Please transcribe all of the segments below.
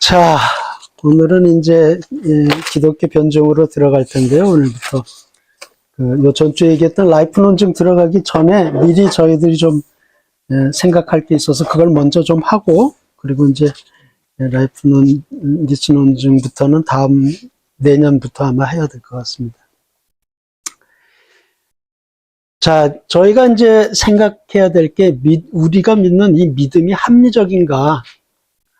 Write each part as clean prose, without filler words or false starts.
자, 오늘은 이제 기독교 변증으로 들어갈 텐데요. 오늘부터 요 전주에 얘기했던 라이프 논증 들어가기 전에 미리 저희들이 좀 생각할 게 있어서 그걸 먼저 좀 하고, 그리고 이제 라이프 니츠 논증부터는 다음 내년부터 아마 해야 될 것 같습니다. 자, 저희가 이제 생각해야 될 게 우리가 믿는 이 믿음이 합리적인가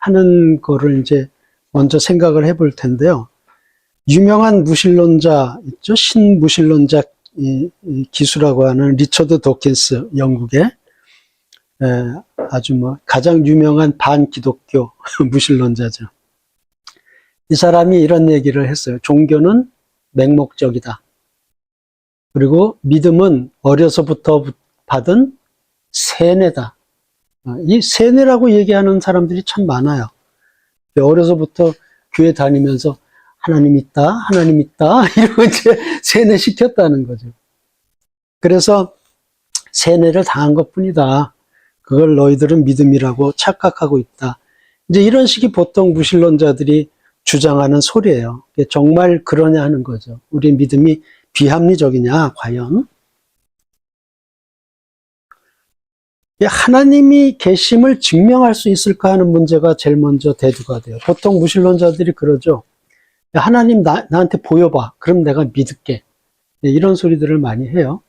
하는 거를 이제 먼저 생각을 해볼 텐데요. 유명한 무신론자 있죠? 신무신론자 기수라고 하는 리처드 도킨스, 영국의 아주 가장 유명한 반기독교 무신론자죠. 이 사람이 이런 얘기를 했어요. 종교는 맹목적이다. 그리고 믿음은 어려서부터 받은 세뇌다. 이 세뇌라고 얘기하는 사람들이 참 많아요. 어려서부터 교회 다니면서 하나님 있다, 하나님 있다, 이러고 이제 세뇌시켰다는 거죠. 그래서 세뇌를 당한 것 뿐이다. 그걸 너희들은 믿음이라고 착각하고 있다. 이제 이런 식이 보통 무신론자들이 주장하는 소리예요. 정말 그러냐 하는 거죠. 우리 믿음이 비합리적이냐, 과연? 하나님이 계심을 증명할 수 있을까 하는 문제가 제일 먼저 대두가 돼요. 보통 무신론자들이 그러죠. 하나님 나한테 보여봐. 그럼 내가 믿을게. 이런 소리들을 많이 해요.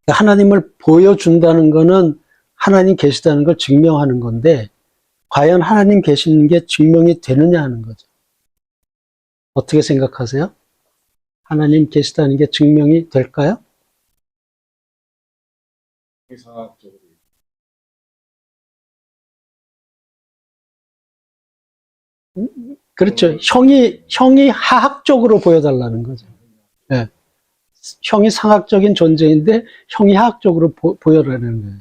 하나님을 보여준다는 거는 하나님 계시다는 걸 증명하는 건데, 과연 하나님 계시는 게 증명이 되느냐 하는 거죠. 어떻게 생각하세요? 하나님 계시다는 게 증명이 될까요? 상학적으로. 그렇죠. 형이 하학적으로 보여달라는 거죠. 네. 형이 상학적인 존재인데 형이 하학적으로 보여라는 거예요.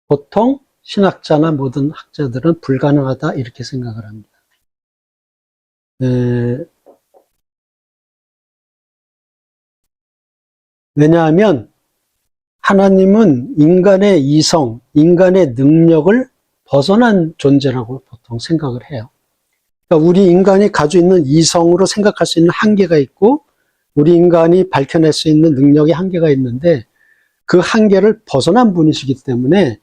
보통 신학자나 모든 학자들은 불가능하다 이렇게 생각을 합니다. 왜냐하면 하나님은 인간의 이성, 인간의 능력을 벗어난 존재라고 보통 생각을 해요. 그러니까 우리 인간이 가지고 있는 이성으로 생각할 수 있는 한계가 있고, 우리 인간이 밝혀낼 수 있는 능력의 한계가 있는데, 그 한계를 벗어난 분이시기 때문에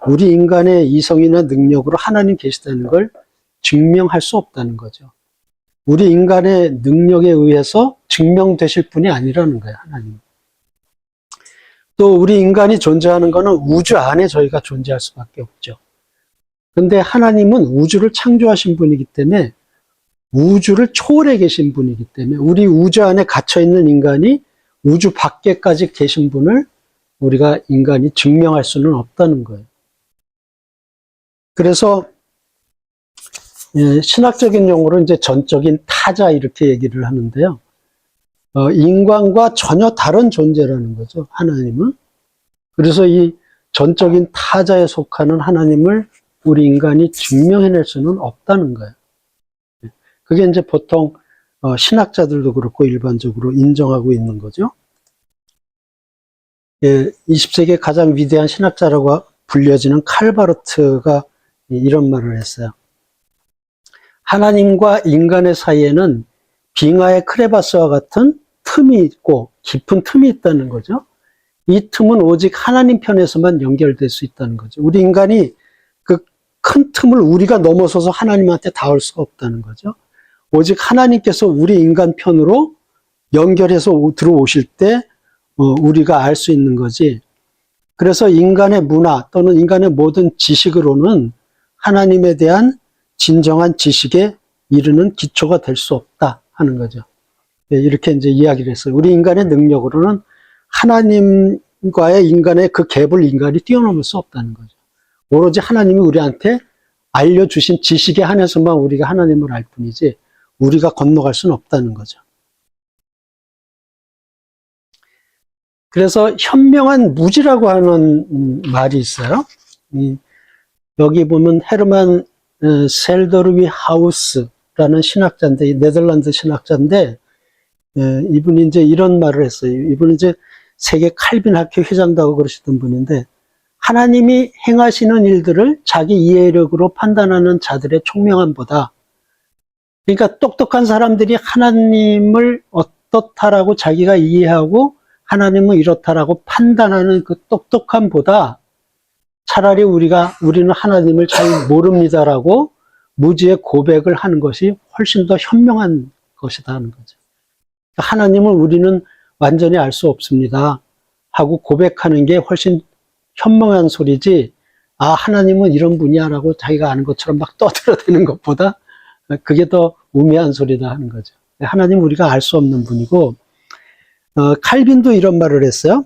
우리 인간의 이성이나 능력으로 하나님 계시다는 걸 증명할 수 없다는 거죠. 우리 인간의 능력에 의해서 증명되실 분이 아니라는 거예요, 하나님. 또 우리 인간이 존재하는 것은 우주 안에 저희가 존재할 수밖에 없죠. 근데 하나님은 우주를 창조하신 분이기 때문에, 우주를 초월해 계신 분이기 때문에, 우리 우주 안에 갇혀있는 인간이 우주 밖에까지 계신 분을 우리가 인간이 증명할 수는 없다는 거예요. 그래서 신학적인 용어로 이제 전적인 타자 이렇게 얘기를 하는데요. 인간과 전혀 다른 존재라는 거죠, 하나님은. 그래서 이 전적인 타자에 속하는 하나님을 우리 인간이 증명해낼 수는 없다는 거예요. 그게 이제 보통 신학자들도 그렇고 일반적으로 인정하고 있는 거죠. 20세기의 가장 위대한 신학자라고 불려지는 칼바르트가 이런 말을 했어요. 하나님과 인간의 사이에는 빙하의 크레바스와 같은 틈이 있고 깊은 틈이 있다는 거죠. 이 틈은 오직 하나님 편에서만 연결될 수 있다는 거죠. 우리 인간이 그 큰 틈을 우리가 넘어서서 하나님한테 닿을 수가 없다는 거죠. 오직 하나님께서 우리 인간 편으로 연결해서 들어오실 때 우리가 알 수 있는 거지. 그래서 인간의 문화 또는 인간의 모든 지식으로는 하나님에 대한 진정한 지식에 이르는 기초가 될 수 없다 하는 거죠. 이렇게 이제 이야기를 했어요. 우리 인간의 능력으로는 하나님과의 인간의 그 갭을 인간이 뛰어넘을 수 없다는 거죠. 오로지 하나님이 우리한테 알려주신 지식에 한해서만 우리가 하나님을 알 뿐이지 우리가 건너갈 수는 없다는 거죠. 그래서 현명한 무지라고 하는 말이 있어요. 여기 보면 헤르만 셀더르위 하우스라는 신학자인데, 네덜란드 신학자인데, 이분이 이제 이런 말을 했어요. 이분은 이제 세계 칼빈 학회 회장도 하고 그러시던 분인데, 하나님이 행하시는 일들을 자기 이해력으로 판단하는 자들의 총명함보다, 그러니까 똑똑한 사람들이 하나님을 어떻다라고 자기가 이해하고 하나님은 이렇다라고 판단하는 그 똑똑함보다 차라리 우리는 하나님을 잘 모릅니다라고 무지의 고백을 하는 것이 훨씬 더 현명한 것이다 하는 거죠. 하나님을 우리는 완전히 알 수 없습니다 하고 고백하는 게 훨씬 현명한 소리지, 하나님은 이런 분이야라고 자기가 아는 것처럼 막 떠들어대는 것보다 그게 더 우매한 소리다 하는 거죠. 하나님은 우리가 알 수 없는 분이고, 칼빈도 이런 말을 했어요.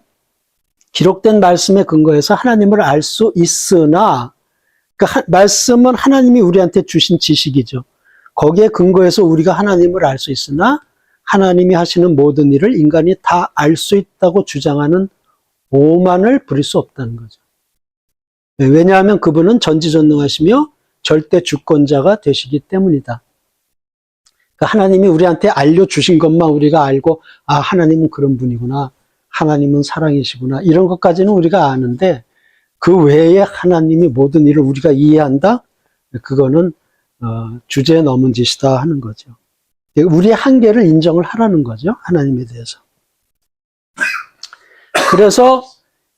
기록된 말씀에 근거해서 하나님을 알 수 있으나, 말씀은 하나님이 우리한테 주신 지식이죠. 거기에 근거해서 우리가 하나님을 알 수 있으나 하나님이 하시는 모든 일을 인간이 다 알 수 있다고 주장하는 오만을 부릴 수 없다는 거죠. 왜냐하면 그분은 전지전능하시며 절대 주권자가 되시기 때문이다. 그러니까 하나님이 우리한테 알려주신 것만 우리가 알고, 하나님은 그런 분이구나, 하나님은 사랑이시구나, 이런 것까지는 우리가 아는데 그 외에 하나님이 모든 일을 우리가 이해한다? 그거는 주제에 넘은 짓이다 하는 거죠. 우리의 한계를 인정을 하라는 거죠, 하나님에 대해서. 그래서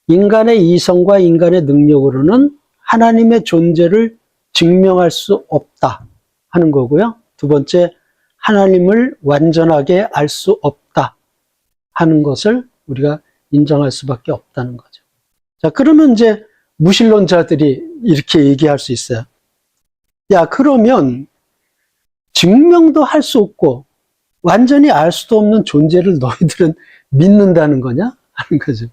인간의 이성과 인간의 능력으로는 하나님의 존재를 증명할 수 없다 하는 거고요. 두 번째, 하나님을 완전하게 알 수 없다 하는 것을 우리가 인정할 수밖에 없다는 거죠. 자, 그러면 이제 무신론자들이 이렇게 얘기할 수 있어요. 야, 그러면 증명도 할 수 없고 완전히 알 수도 없는 존재를 너희들은 믿는다는 거냐? 하는 거죠.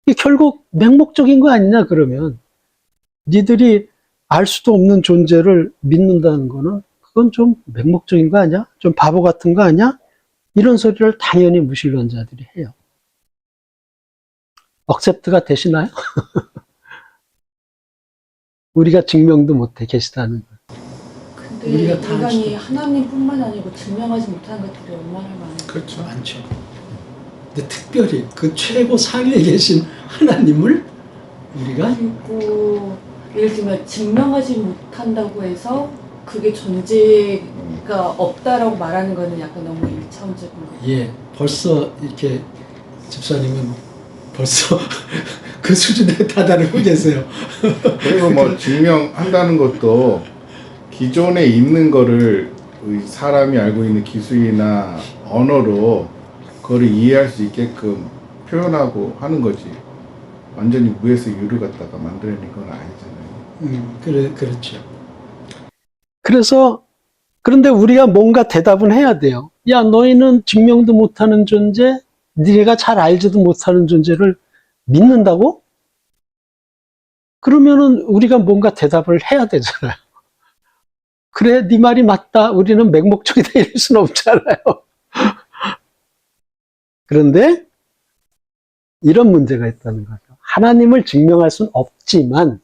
이게 결국 맹목적인 거 아니냐, 그러면. 니들이 알 수도 없는 존재를 믿는다는 거는 그건 좀 맹목적인 거 아니야? 좀 바보 같은 거 아니야? 이런 소리를 당연히 무신론자들이 해요. 억셉트가 되시나요? 우리가 증명도 못해 계시다는 걸. 근데 인간이 하나님뿐만 아니고 증명하지 못하는 것들이 얼마나 많아요. 그렇죠, 많죠. 근데 특별히 그 최고 상위에 계신 하나님을 우리가, 그리고 예를 들면 증명하지 못한다고 해서 그게 존재가 없다라고 말하는 거는 약간 너무 일차원적인 거 같아요. 예, 벌써 이렇게 집사님은 벌써 그 수준에 다다르고 계세요. 그리고 뭐 증명한다는 것도 기존에 있는 거를 사람이 알고 있는 기술이나 언어로 그거를 이해할 수 있게끔 표현하고 하는 거지. 완전히 무에서 유를 갖다가 만들어낸 건 아니잖아요. 그렇죠. 그래서, 그런데 우리가 뭔가 대답은 해야 돼요. 야, 너희는 증명도 못하는 존재, 네가 잘 알지도 못하는 존재를 믿는다고? 그러면은 우리가 뭔가 대답을 해야 되잖아요. 그래, 네 말이 맞다, 우리는 맹목적이다, 이럴 수는 없잖아요. 그런데 이런 문제가 있다는 거죠. 하나님을 증명할 수는 없지만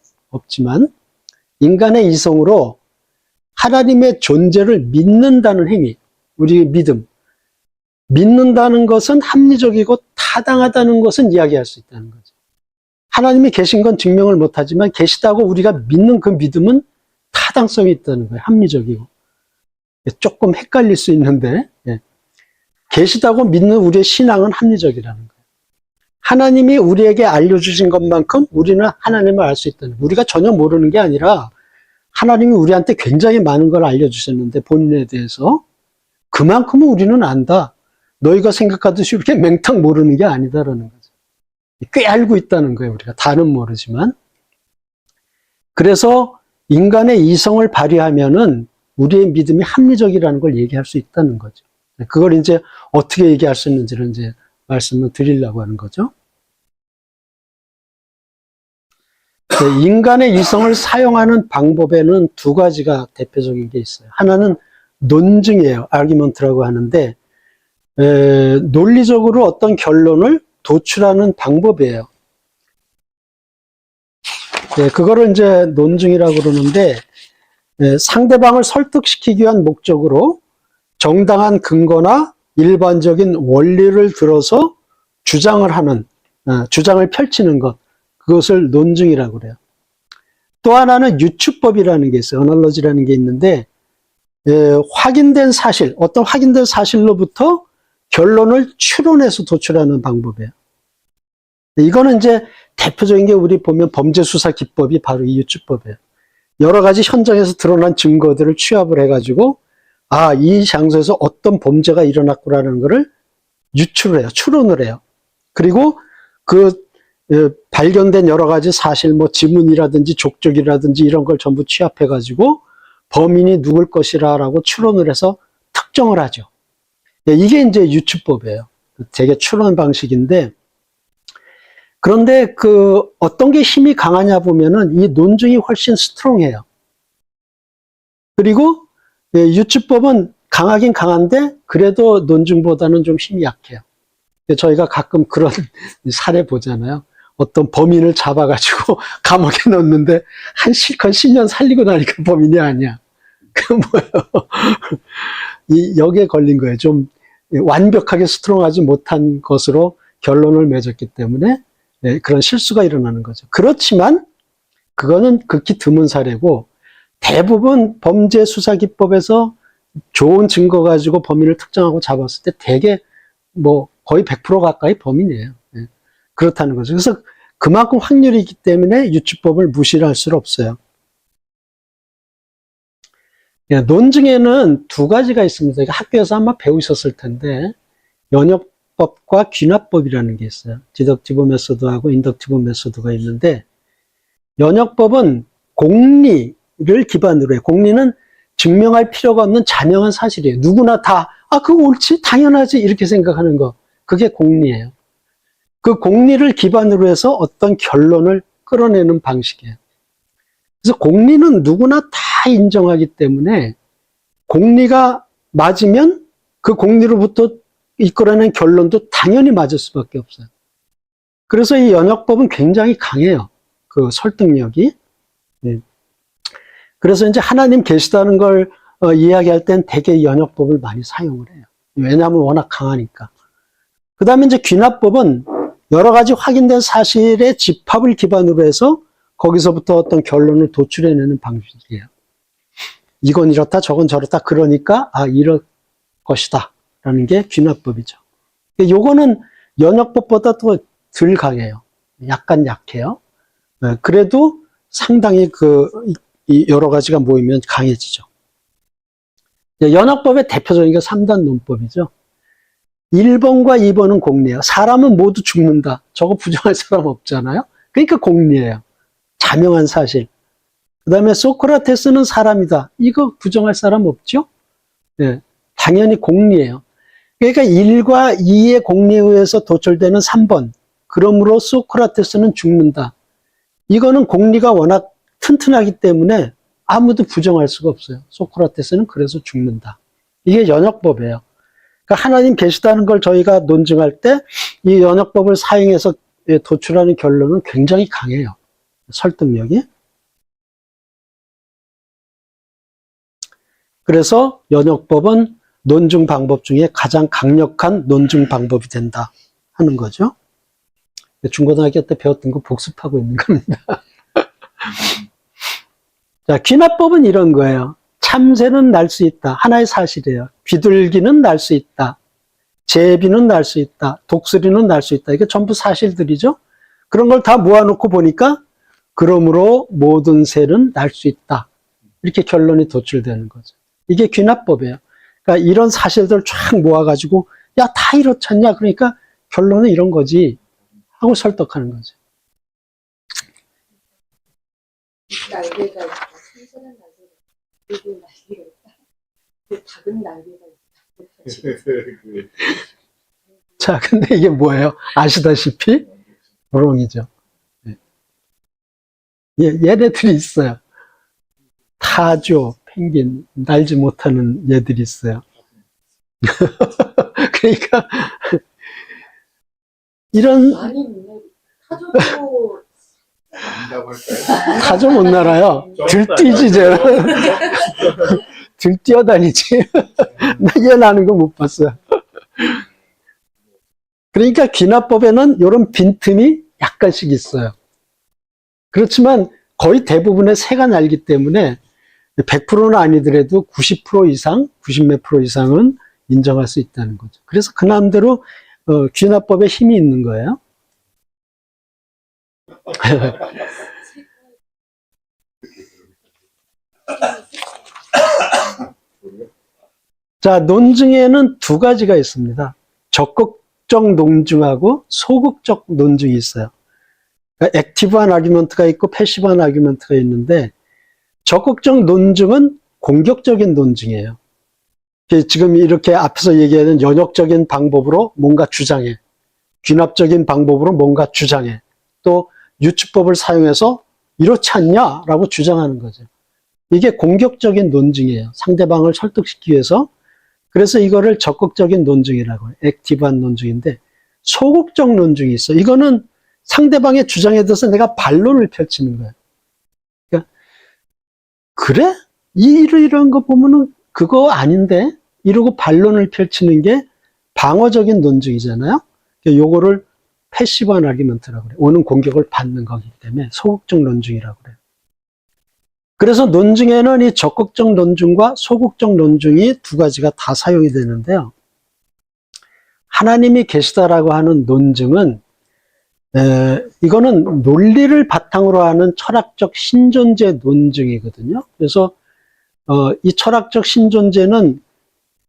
인간의 이성으로 하나님의 존재를 믿는다는 행위, 우리의 믿는다는 것은 합리적이고 타당하다는 것은 이야기할 수 있다는 거죠. 하나님이 계신 건 증명을 못하지만 계시다고 우리가 믿는 그 믿음은 타당성이 있다는 거예요. 합리적이고. 조금 헷갈릴 수 있는데, 계시다고 믿는 우리의 신앙은 합리적이라는 거예요. 하나님이 우리에게 알려주신 것만큼 우리는 하나님을 알 수 있다는 거예요. 우리가 전혀 모르는 게 아니라 하나님이 우리한테 굉장히 많은 걸 알려주셨는데, 본인에 대해서 그만큼은 우리는 안다. 너희가 생각하듯이 이렇게 맹탕 모르는 게 아니다라는 거죠. 꽤 알고 있다는 거예요. 우리가 다는 모르지만. 그래서 인간의 이성을 발휘하면은 우리의 믿음이 합리적이라는 걸 얘기할 수 있다는 거죠. 그걸 이제 어떻게 얘기할 수 있는지를 이제 말씀을 드리려고 하는 거죠. 인간의 이성을 사용하는 방법에는 두 가지가 대표적인 게 있어요. 하나는 논증이에요. 아르기먼트라고 하는데, 논리적으로 어떤 결론을 도출하는 방법이에요. 그거를 이제 논증이라고 그러는데, 상대방을 설득시키기 위한 목적으로 정당한 근거나 일반적인 원리를 들어서 주장을 펼치는 것, 그것을 논증이라고 그래요. 또 하나는 유추법이라는 게 있어요. 어널러지라는 게 있는데 확인된 사실, 어떤 확인된 사실로부터 결론을 추론해서 도출하는 방법이에요. 이거는 이제 대표적인 게 우리 보면 범죄수사 기법이 바로 이 유추법이에요. 여러 가지 현장에서 드러난 증거들을 취합을 해가지고 이 장소에서 어떤 범죄가 일어났구라는 것을 유추를 해요. 추론을 해요. 그리고 그 발견된 여러 가지 사실, 뭐 지문이라든지 족적이라든지 이런 걸 전부 취합해가지고 범인이 누굴 것이라고 추론을 해서 특정을 하죠. 이게 이제 유추법이에요. 되게 추론 방식인데, 그런데 어떤 게 힘이 강하냐 보면은 이 논증이 훨씬 스트롱해요. 그리고 유추법은 강하긴 강한데 그래도 논증보다는 좀 힘이 약해요. 저희가 가끔 그런 사례 보잖아요. 어떤 범인을 잡아가지고 감옥에 넣었는데 실컷 10년 살리고 나니까 범인이 아니야. 그 뭐예요? 여기에 걸린 거예요. 좀 완벽하게 스트롱하지 못한 것으로 결론을 맺었기 때문에 그런 실수가 일어나는 거죠. 그렇지만 그거는 극히 드문 사례고, 대부분 범죄 수사 기법에서 좋은 증거 가지고 범인을 특정하고 잡았을 때 대개 뭐 거의 100% 가까이 범인이에요. 그렇다는 거죠. 그래서 그만큼 확률이 있기 때문에 유추법을 무시를 할 수는 없어요. 논증에는 두 가지가 있습니다. 학교에서 아마 배우셨을 텐데, 연역법과 귀납법이라는 게 있어요. 디덕티브 메소드하고 인덕티브 메소드가 있는데, 연역법은 공리를 기반으로 해요. 공리는 증명할 필요가 없는 자명한 사실이에요. 누구나 다 그거 옳지, 당연하지 이렇게 생각하는 거, 그게 공리예요. 그 공리를 기반으로 해서 어떤 결론을 끌어내는 방식이에요. 그래서 공리는 누구나 다 인정하기 때문에 공리가 맞으면 그 공리로부터 이끌어낸 결론도 당연히 맞을 수밖에 없어요. 그래서 이 연역법은 굉장히 강해요. 그 설득력이. 그래서 이제 하나님 계시다는 걸 이야기할 땐 대개 연역법을 많이 사용을 해요. 왜냐하면 워낙 강하니까. 그 다음에 이제 귀납법은 여러 가지 확인된 사실의 집합을 기반으로 해서 거기서부터 어떤 결론을 도출해내는 방식이에요. 이건 이렇다, 저건 저렇다, 그러니까 이럴 것이다 라는 게 귀납법이죠. 요거는 연역법보다 더 덜 강해요. 약간 약해요. 그래도 상당히 여러 가지가 모이면 강해지죠. 연역법의 대표적인 게 3단 논법이죠. 1번과 2번은 공리예요. 사람은 모두 죽는다. 저거 부정할 사람 없잖아요. 그러니까 공리예요. 자명한 사실. 그 다음에 소크라테스는 사람이다. 이거 부정할 사람 없죠? 당연히 공리예요. 그러니까 1과 2의 공리에 의해서 도출되는 3번. 그러므로 소크라테스는 죽는다. 이거는 공리가 워낙 튼튼하기 때문에 아무도 부정할 수가 없어요. 소크라테스는 그래서 죽는다. 이게 연역법이에요. 그러니까 하나님 계시다는 걸 저희가 논증할 때 이 연역법을 사용해서 도출하는 결론은 굉장히 강해요. 설득력이. 그래서 연역법은 논증 방법 중에 가장 강력한 논증 방법이 된다 하는 거죠. 중고등학교 때 배웠던 거 복습하고 있는 겁니다. 자, 귀납법은 이런 거예요. 참새는 날 수 있다. 하나의 사실이에요. 비둘기는 날 수 있다. 제비는 날 수 있다. 독수리는 날 수 있다. 이게 전부 사실들이죠. 그런 걸 다 모아놓고 보니까 그러므로 모든 새는 날 수 있다. 이렇게 결론이 도출되는 거죠. 이게 귀납법이에요. 그러니까 이런 사실들을 쫙 모아가지고 야, 다 이렇지 않냐? 그러니까 결론은 이런 거지 하고 설득하는 거죠. 날개가 있다. 생선은 날개가 있다. 그리고 날개가 있다. 근데 닭은 날개가 있다. 자, 근데 이게 뭐예요? 아시다시피 우롱이죠. 얘네들이 있어요. 타조, 펭귄, 날지 못하는 얘들이 있어요. 그러니까 이런 많이 있네. 타조도 타조 못 날아요. 들뛰지 쟤는. 들뛰어다니지. 나 얘 나는 거 못 봤어요. 그러니까 귀납법에는 이런 빈틈이 약간씩 있어요. 그렇지만 거의 대부분의 새가 날기 때문에 100%는 아니더라도 90% 이상, 90 몇 프로 이상은 인정할 수 있다는 거죠. 그래서 그 나름대로 귀납법에 힘이 있는 거예요. 자, 논증에는 두 가지가 있습니다. 적극적 논증하고 소극적 논증이 있어요. 그러니까 액티브한 아규먼트가 있고 패시브한 아규먼트가 있는데, 적극적 논증은 공격적인 논증이에요. 지금 이렇게 앞에서 얘기하는 연역적인 방법으로 뭔가 주장해. 귀납적인 방법으로 뭔가 주장해. 또 유추법을 사용해서 이렇지 않냐라고 주장하는 거죠. 이게 공격적인 논증이에요. 상대방을 설득시키기 위해서. 그래서 이거를 적극적인 논증이라고 해요. 액티브한 논증인데, 소극적 논증이 있어. 이거는 상대방의 주장에 대해서 내가 반론을 펼치는 거예요. 그러니까 그래? 이런 거 보면은 그거 아닌데? 이러고 반론을 펼치는 게 방어적인 논증이잖아요. 그러니까 요거를 패시브한 아규먼트라고 그래요. 오는 공격을 받는 거기 때문에 소극적 논증이라고 그래요. 그래서 논증에는 이 적극적 논증과 소극적 논증이 두 가지가 다 사용이 되는데요. 하나님이 계시다라고 하는 논증은 이거는 논리를 바탕으로 하는 철학적 신존재 논증이거든요. 그래서 이 철학적 신존재는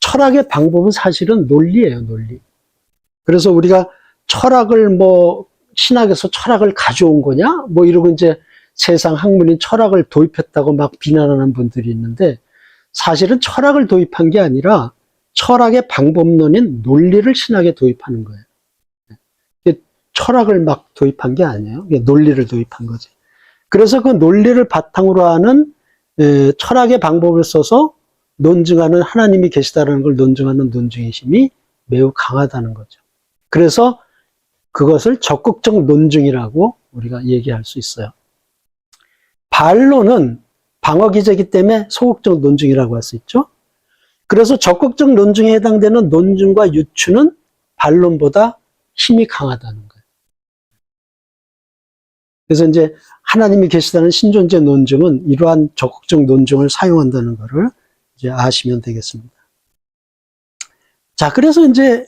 철학의 방법은 사실은 논리예요, 논리. 그래서 우리가 철학을 신학에서 철학을 가져온 거냐? 이러고 이제 세상 학문인 철학을 도입했다고 막 비난하는 분들이 있는데, 사실은 철학을 도입한 게 아니라 철학의 방법론인 논리를 신학에 도입하는 거예요. 철학을 막 도입한 게 아니에요. 논리를 도입한 거지. 그래서 그 논리를 바탕으로 하는 철학의 방법을 써서 논증하는, 하나님이 계시다는 걸 논증하는 논증의 힘이 매우 강하다는 거죠. 그래서 그것을 적극적 논증이라고 우리가 얘기할 수 있어요. 반론은 방어 기제이기 때문에 소극적 논증이라고 할 수 있죠. 그래서 적극적 논증에 해당되는 논증과 유추는 반론보다 힘이 강하다는 거예요. 그래서 이제 하나님이 계시다는 신존재 논증은 이러한 적극적 논증을 사용한다는 것을 이제 아시면 되겠습니다. 자, 그래서 이제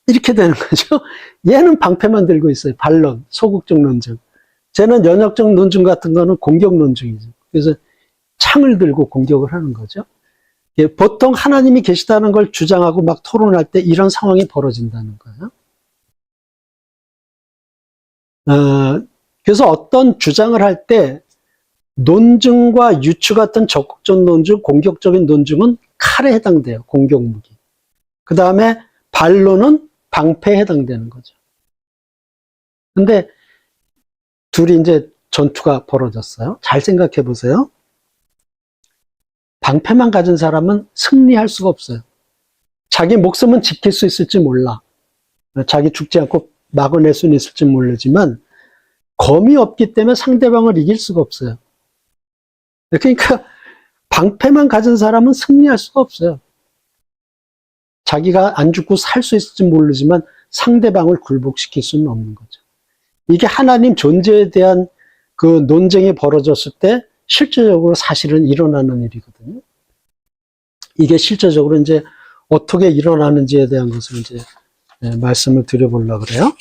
이렇게 되는 거죠. 얘는 방패만 들고 있어요. 반론, 소극적 논증. 쟤는 연역적 논증 같은 거는 공격 논증이죠. 그래서 창을 들고 공격을 하는 거죠. 보통 하나님이 계시다는 걸 주장하고 막 토론할 때 이런 상황이 벌어진다는 거예요. 그래서 어떤 주장을 할 때 논증과 유추 같은 적극적 논증, 공격적인 논증은 칼에 해당돼요. 공격무기. 그 다음에 반론은 방패에 해당되는 거죠. 근데 둘이 이제 전투가 벌어졌어요. 잘 생각해 보세요. 방패만 가진 사람은 승리할 수가 없어요. 자기 목숨은 지킬 수 있을지 몰라. 자기 죽지 않고 막아낼 수는 있을지 모르지만 검이 없기 때문에 상대방을 이길 수가 없어요. 그러니까 방패만 가진 사람은 승리할 수가 없어요. 자기가 안 죽고 살 수 있을지 모르지만 상대방을 굴복시킬 수는 없는 거죠. 이게 하나님 존재에 대한 그 논쟁이 벌어졌을 때 실제적으로 사실은 일어나는 일이거든요. 이게 실제적으로 이제 어떻게 일어나는지에 대한 것을 이제 말씀을 드려보려고 그래요.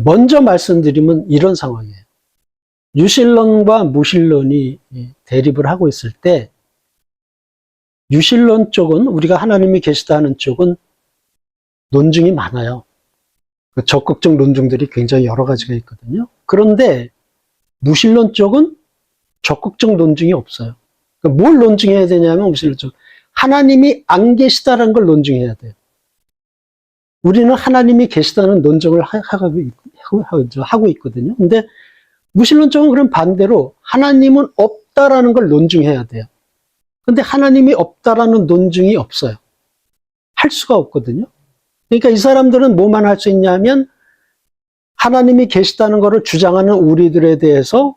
먼저 말씀드리면 이런 상황이에요. 유신론과 무신론이 대립을 하고 있을 때 유신론 쪽은, 우리가 하나님이 계시다 하는 쪽은 논증이 많아요. 적극적 논증들이 굉장히 여러 가지가 있거든요. 그런데 무신론 쪽은 적극적 논증이 없어요. 그러니까 뭘 논증해야 되냐면, 무신론 쪽 하나님이 안 계시다라는 걸 논증해야 돼요. 우리는 하나님이 계시다는 논증을 하고 있거든요. 근데 무신론 쪽은 그럼 반대로 하나님은 없다라는 걸 논증해야 돼요. 근데 하나님이 없다라는 논증이 없어요. 할 수가 없거든요. 그러니까 이 사람들은 뭐만 할 수 있냐면 하나님이 계시다는 것을 주장하는 우리들에 대해서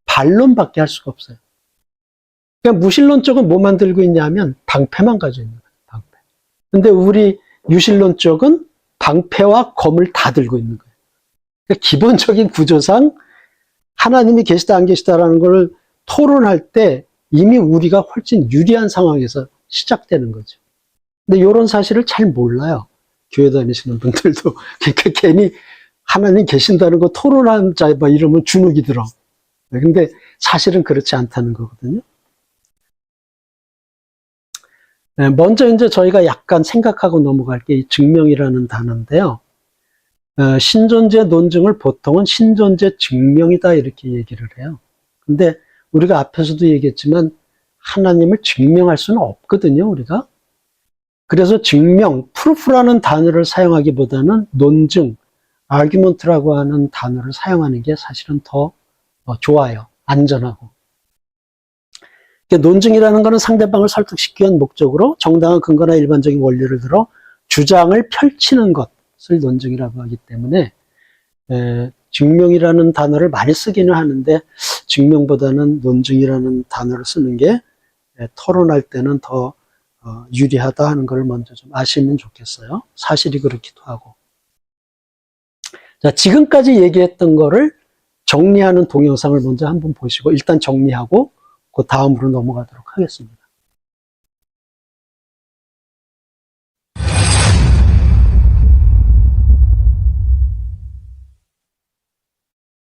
반론밖에 할 수가 없어요. 그러니까 무신론 쪽은 뭐만 들고 있냐면 방패만 가지고 있는 거예요. 방패. 근데 우리 유신론 쪽은 방패와 검을 다 들고 있는 거예요. 그러니까 기본적인 구조상 하나님이 계시다 안 계시다라는 걸 토론할 때 이미 우리가 훨씬 유리한 상황에서 시작되는 거죠. 근데 이런 사실을 잘 몰라요. 교회 다니시는 분들도. 그러니까 괜히 하나님 계신다는 거 토론한 자 이러면 주눅이 들어. 근데 사실은 그렇지 않다는 거거든요. 네, 먼저 이제 저희가 약간 생각하고 넘어갈 게 이 증명이라는 단어인데요. 신존재 논증을 보통은 신존재 증명이다 이렇게 얘기를 해요. 근데 우리가 앞에서도 얘기했지만 하나님을 증명할 수는 없거든요, 우리가. 그래서 증명, 프루프라는 단어를 사용하기보다는 논증, 아규먼트라고 하는 단어를 사용하는 게 사실은 더 좋아요. 안전하고. 논증이라는 것은 상대방을 설득시키기 위한 목적으로 정당한 근거나 일반적인 원리를 들어 주장을 펼치는 것을 논증이라고 하기 때문에 증명이라는 단어를 많이 쓰기는 하는데 증명보다는 논증이라는 단어를 쓰는 게 토론할 때는 더 유리하다 하는 걸 먼저 좀 아시면 좋겠어요. 사실이 그렇기도 하고. 자, 지금까지 얘기했던 거를 정리하는 동영상을 먼저 한번 보시고 일단 정리하고 그 다음으로 넘어가도록 하겠습니다.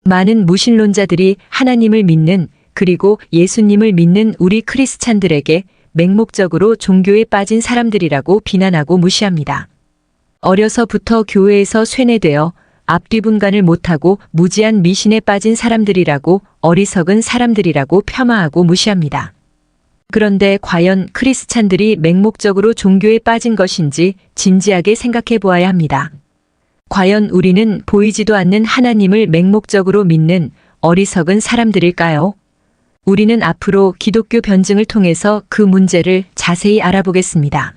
많은 무신론자들이 하나님을 믿는 그리고 예수님을 믿는 우리 크리스찬들에게 맹목적으로 종교에 빠진 사람들이라고 비난하고 무시합니다. 어려서부터 교회에서 쇠뇌되어 앞뒤분간을 못하고 무지한 미신에 빠진 사람들이라고 어리석은 사람들이라고 폄하하고 무시합니다. 그런데 과연 크리스찬들이 맹목적으로 종교에 빠진 것인지 진지하게 생각해 보아야 합니다. 과연 우리는 보이지도 않는 하나님을 맹목적으로 믿는 어리석은 사람들일까요? 우리는 앞으로 기독교 변증을 통해서 그 문제를 자세히 알아보겠습니다.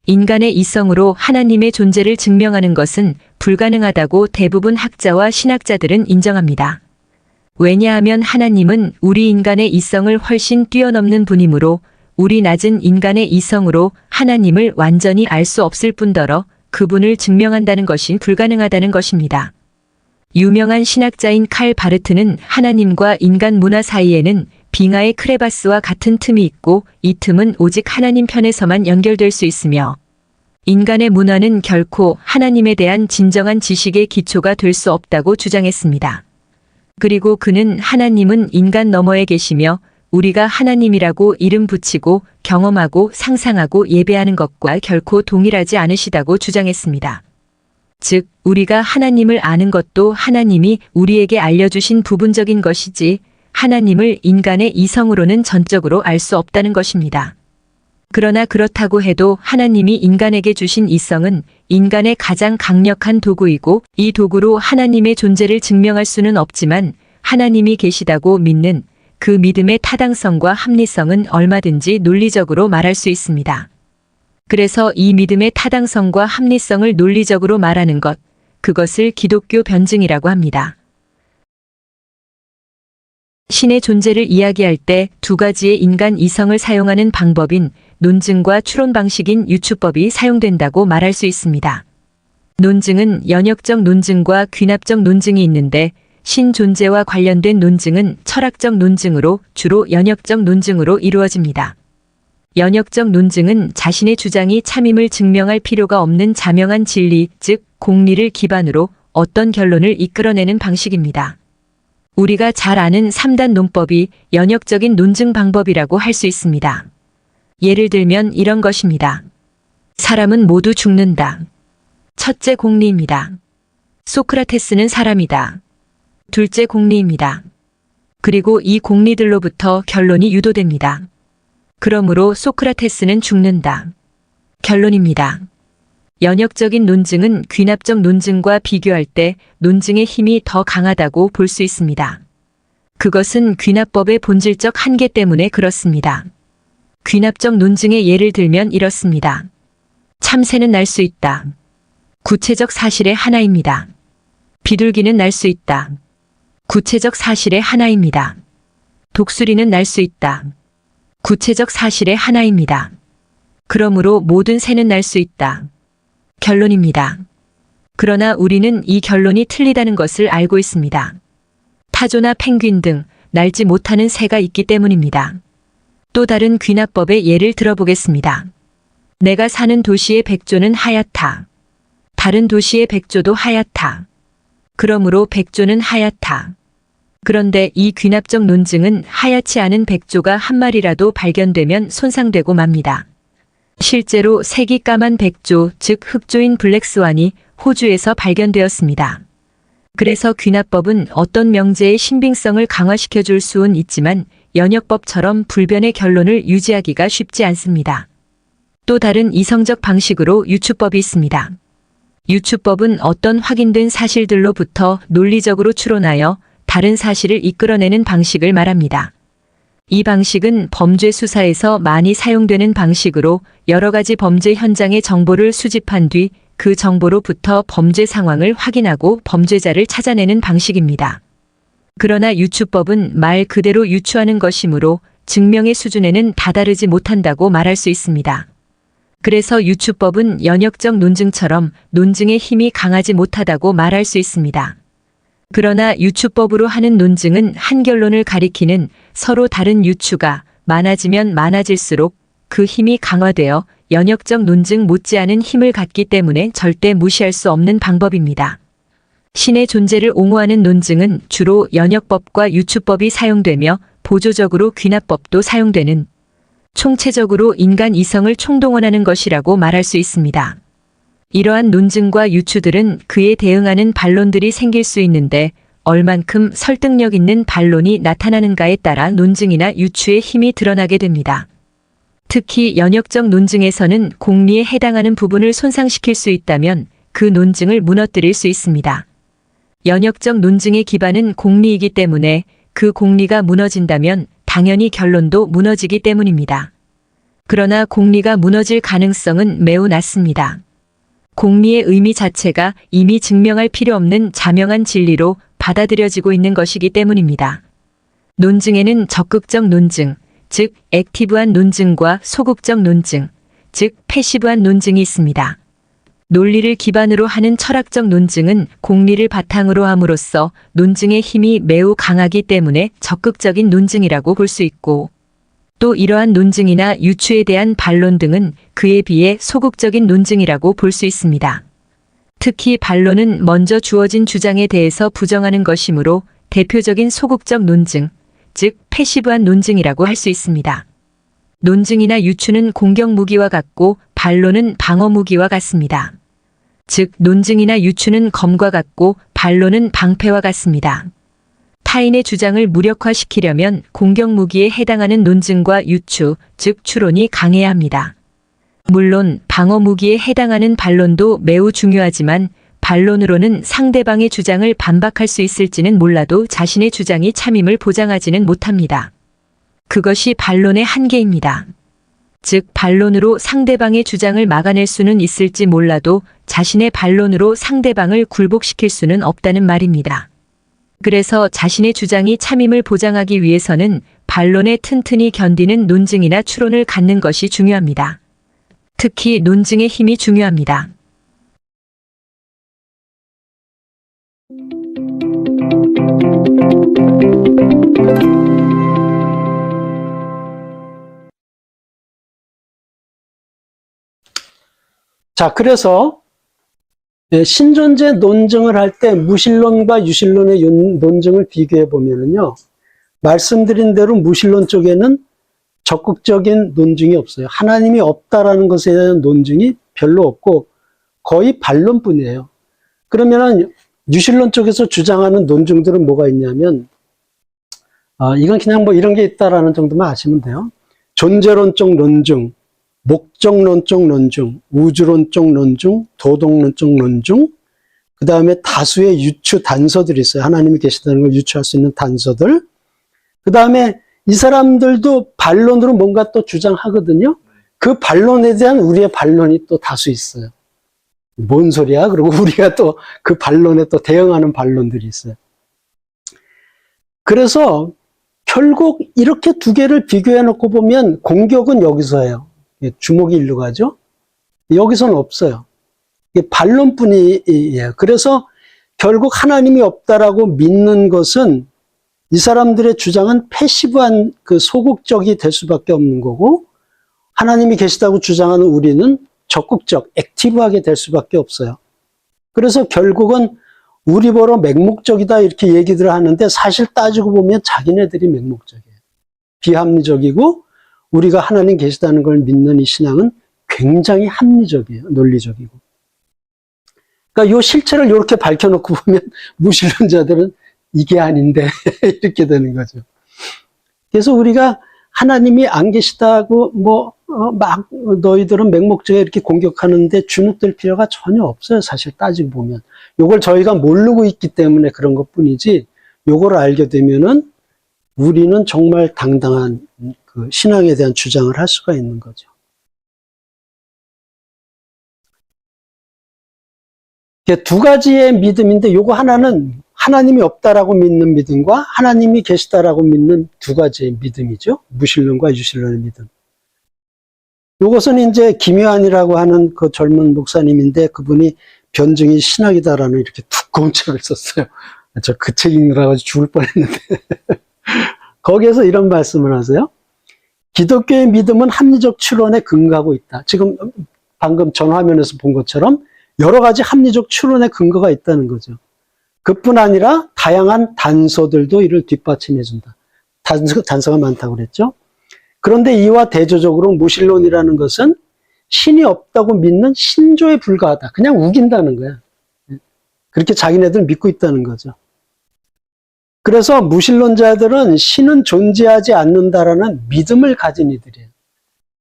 인간의 이성으로 하나님의 존재를 증명하는 것은 불가능하다고 대부분 학자와 신학자들은 인정합니다. 왜냐하면 하나님은 우리 인간의 이성을 훨씬 뛰어넘는 분이므로 우리 낮은 인간의 이성으로 하나님을 완전히 알 수 없을 뿐더러 그분을 증명한다는 것이 불가능하다는 것입니다. 유명한 신학자인 칼 바르트는 하나님과 인간 문화 사이에는 빙하의 크레바스와 같은 틈이 있고 이 틈은 오직 하나님 편에서만 연결될 수 있으며 인간의 문화는 결코 하나님에 대한 진정한 지식의 기초가 될 수 없다고 주장했습니다. 그리고 그는 하나님은 인간 너머에 계시며 우리가 하나님이라고 이름 붙이고 경험하고 상상하고 예배하는 것과 결코 동일하지 않으시다고 주장했습니다. 즉, 우리가 하나님을 아는 것도 하나님이 우리에게 알려주신 부분적인 것이지 하나님을 인간의 이성으로는 전적으로 알 수 없다는 것입니다. 그러나 그렇다고 해도 하나님이 인간에게 주신 이성은 인간의 가장 강력한 도구이고 이 도구로 하나님의 존재를 증명할 수는 없지만 하나님이 계시다고 믿는 그 믿음의 타당성과 합리성은 얼마든지 논리적으로 말할 수 있습니다. 그래서 이 믿음의 타당성과 합리성을 논리적으로 말하는 것, 그것을 기독교 변증이라고 합니다. 신의 존재를 이야기할 때 두 가지의 인간 이성을 사용하는 방법인 논증과 추론 방식인 유추법이 사용된다고 말할 수 있습니다. 논증은 연역적 논증과 귀납적 논증이 있는데 신 존재와 관련된 논증은 철학적 논증으로 주로 연역적 논증으로 이루어집니다. 연역적 논증은 자신의 주장이 참임을 증명할 필요가 없는 자명한 진리, 즉 공리를 기반으로 어떤 결론을 이끌어내는 방식입니다. 우리가 잘 아는 3단 논법이 연역적인 논증 방법이라고 할 수 있습니다. 예를 들면 이런 것입니다. 사람은 모두 죽는다. 첫째 공리입니다. 소크라테스는 사람이다. 둘째 공리입니다. 그리고 이 공리들로부터 결론이 유도됩니다. 그러므로 소크라테스는 죽는다. 결론입니다. 연역적인 논증은 귀납적 논증과 비교할 때 논증의 힘이 더 강하다고 볼 수 있습니다. 그것은 귀납법의 본질적 한계 때문에 그렇습니다. 귀납적 논증의 예를 들면 이렇습니다. 참새는 날 수 있다. 구체적 사실의 하나입니다. 비둘기는 날 수 있다. 구체적 사실의 하나입니다. 독수리는 날 수 있다. 구체적 사실의 하나입니다. 그러므로 모든 새는 날 수 있다. 결론입니다. 그러나 우리는 이 결론이 틀리다는 것을 알고 있습니다. 타조나 펭귄 등 날지 못하는 새가 있기 때문입니다. 또 다른 귀납법의 예를 들어보겠습니다. 내가 사는 도시의 백조는 하얗다. 다른 도시의 백조도 하얗다. 그러므로 백조는 하얗다. 그런데 이 귀납적 논증은 하얗지 않은 백조가 한 마리라도 발견되면 손상되고 맙니다. 실제로 색이 까만 백조, 즉 흑조인 블랙스완이 호주에서 발견되었습니다. 그래서 귀납법은 어떤 명제의 신빙성을 강화시켜 줄 수는 있지만 연역법처럼 불변의 결론을 유지하기가 쉽지 않습니다. 또 다른 이성적 방식으로 유추법이 있습니다. 유추법은 어떤 확인된 사실들로부터 논리적으로 추론하여 다른 사실을 이끌어내는 방식을 말합니다. 이 방식은 범죄 수사에서 많이 사용되는 방식으로 여러 가지 범죄 현장의 정보를 수집한 뒤 그 정보로부터 범죄 상황을 확인하고 범죄자를 찾아내는 방식입니다. 그러나 유추법은 말 그대로 유추하는 것이므로 증명의 수준에는 다다르지 못한다고 말할 수 있습니다. 그래서 유추법은 연역적 논증처럼 논증의 힘이 강하지 못하다고 말할 수 있습니다. 그러나 유추법으로 하는 논증은 한 결론을 가리키는 서로 다른 유추가 많아지면 많아질수록 그 힘이 강화되어 연역적 논증 못지않은 힘을 갖기 때문에 절대 무시할 수 없는 방법입니다. 신의 존재를 옹호하는 논증은 주로 연역법과 유추법이 사용되며 보조적으로 귀납법도 사용되는 총체적으로 인간 이성을 총동원하는 것이라고 말할 수 있습니다. 이러한 논증과 유추들은 그에 대응하는 반론들이 생길 수 있는데 얼만큼 설득력 있는 반론이 나타나는가에 따라 논증이나 유추의 힘이 드러나게 됩니다. 특히 연역적 논증에서는 공리에 해당하는 부분을 손상시킬 수 있다면 그 논증을 무너뜨릴 수 있습니다. 연역적 논증의 기반은 공리이기 때문에 그 공리가 무너진다면 당연히 결론도 무너지기 때문입니다. 그러나 공리가 무너질 가능성은 매우 낮습니다. 공리의 의미 자체가 이미 증명할 필요 없는 자명한 진리로 받아들여지고 있는 것이기 때문입니다. 논증에는 적극적 논증, 즉 액티브한 논증과 소극적 논증, 즉 패시브한 논증이 있습니다. 논리를 기반으로 하는 철학적 논증은 공리를 바탕으로 함으로써 논증의 힘이 매우 강하기 때문에 적극적인 논증이라고 볼 수 있고, 또 이러한 논증이나 유추에 대한 반론 등은 그에 비해 소극적인 논증이라고 볼 수 있습니다. 특히 반론은 먼저 주어진 주장에 대해서 부정하는 것이므로 대표적인 소극적 논증, 즉 패시브한 논증이라고 할 수 있습니다. 논증이나 유추는 공격 무기와 같고 반론은 방어 무기와 같습니다. 즉 논증이나 유추는 검과 같고 반론은 방패와 같습니다. 타인의 주장을 무력화시키려면 공격 무기에 해당하는 논증과 유추, 즉 추론이 강해야 합니다. 물론 방어 무기에 해당하는 반론도 매우 중요하지만 반론으로는 상대방의 주장을 반박할 수 있을지는 몰라도 자신의 주장이 참임을 보장하지는 못합니다. 그것이 반론의 한계입니다. 즉 반론으로 상대방의 주장을 막아낼 수는 있을지 몰라도 자신의 반론으로 상대방을 굴복시킬 수는 없다는 말입니다. 그래서 자신의 주장이 참임을 보장하기 위해서는 반론에 튼튼히 견디는 논증이나 추론을 갖는 것이 중요합니다. 특히 논증의 힘이 중요합니다. 자, 그래서 신존재 논증을 할 때 무신론과 유신론의 논증을 비교해 보면은요, 말씀드린 대로 무신론 쪽에는 적극적인 논증이 없어요. 하나님이 없다라는 것에 대한 논증이 별로 없고 거의 반론뿐이에요. 그러면은 유신론 쪽에서 주장하는 논증들은 뭐가 있냐면, 이건 그냥 뭐 이런 게 있다라는 정도만 아시면 돼요. 존재론적 논증, 목적론적 논증, 우주론적 논증, 도덕론적 논증, 그 다음에 다수의 유추 단서들이 있어요. 하나님이 계시다는 걸 유추할 수 있는 단서들. 그 다음에 이 사람들도 반론으로 뭔가 또 주장하거든요. 그 반론에 대한 우리의 반론이 또 다수 있어요. 뭔 소리야? 그리고 우리가 또 그 반론에 또 대응하는 반론들이 있어요. 그래서 결국 이렇게 두 개를 비교해 놓고 보면 공격은 여기서 해요. 주목이 일로 가죠. 여기서는 없어요. 이게 반론뿐이에요. 그래서 결국 하나님이 없다라고 믿는 것은 이 사람들의 주장은 패시브한 그 소극적이 될 수밖에 없는 거고, 하나님이 계시다고 주장하는 우리는 적극적, 액티브하게 될 수밖에 없어요. 그래서 결국은 우리 보러 맹목적이다 이렇게 얘기들을 하는데 사실 따지고 보면 자기네들이 맹목적이에요. 비합리적이고 우리가 하나님 계시다는 걸 믿는 이 신앙은 굉장히 합리적이에요. 논리적이고. 그러니까 이 실체를 이렇게 밝혀놓고 보면 무신론자들은 이게 아닌데 이렇게 되는 거죠. 그래서 우리가 하나님이 안 계시다고 막 너희들은 맹목적에 이렇게 공격하는데 주눅들 필요가 전혀 없어요. 사실 따지고 보면. 요걸 저희가 모르고 있기 때문에 그런 것 뿐이지, 요걸 알게 되면은 우리는 정말 당당한 그 신앙에 대한 주장을 할 수가 있는 거죠. 두 가지의 믿음인데 요거 하나는 하나님이 없다라고 믿는 믿음과 하나님이 계시다라고 믿는 두 가지의 믿음이죠. 무신론과 유신론의 믿음. 요것은 이제 김요한이라고 하는 그 젊은 목사님인데 그분이 변증이 신학이다라는 이렇게 두꺼운 책을 썼어요. 저 그 책 읽느라고 죽을 뻔했는데 거기에서 이런 말씀을 하세요. 기독교의 믿음은 합리적 추론에 근거하고 있다. 지금 방금 전 화면에서 본 것처럼 여러 가지 합리적 추론의 근거가 있다는 거죠. 그뿐 아니라 다양한 단서들도 이를 뒷받침해 준다. 단서가 많다고 그랬죠. 그런데 이와 대조적으로 무신론이라는 것은 신이 없다고 믿는 신조에 불과하다. 그냥 우긴다는 거야. 그렇게 자기네들 믿고 있다는 거죠. 그래서 무신론자들은 신은 존재하지 않는다라는 믿음을 가진 이들이에요.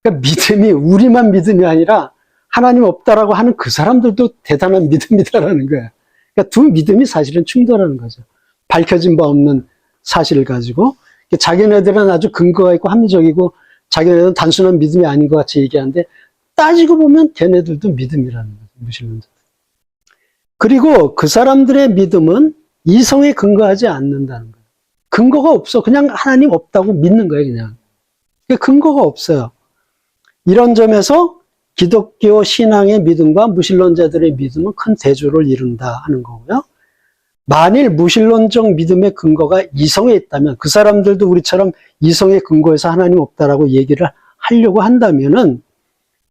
그러니까 믿음이 우리만 믿음이 아니라 하나님 없다라고 하는 그 사람들도 대단한 믿음이다라는 거야. 그러니까 두 믿음이 사실은 충돌하는 거죠. 밝혀진 바 없는 사실을 가지고 자기네들은 아주 근거가 있고 합리적이고 자기네들은 단순한 믿음이 아닌 것 같이 얘기하는데 따지고 보면 걔네들도 믿음이라는 거죠. 무신론자들. 그리고 그 사람들의 믿음은 이성에 근거하지 않는다는 거예요. 근거가 없어. 그냥 하나님 없다고 믿는 거예요. 그냥. 근거가 없어요. 이런 점에서 기독교 신앙의 믿음과 무신론자들의 믿음은 큰 대조를 이룬다 하는 거고요. 만일 무신론적 믿음의 근거가 이성에 있다면 그 사람들도 우리처럼 이성에 근거해서 하나님 없다라고 얘기를 하려고 한다면은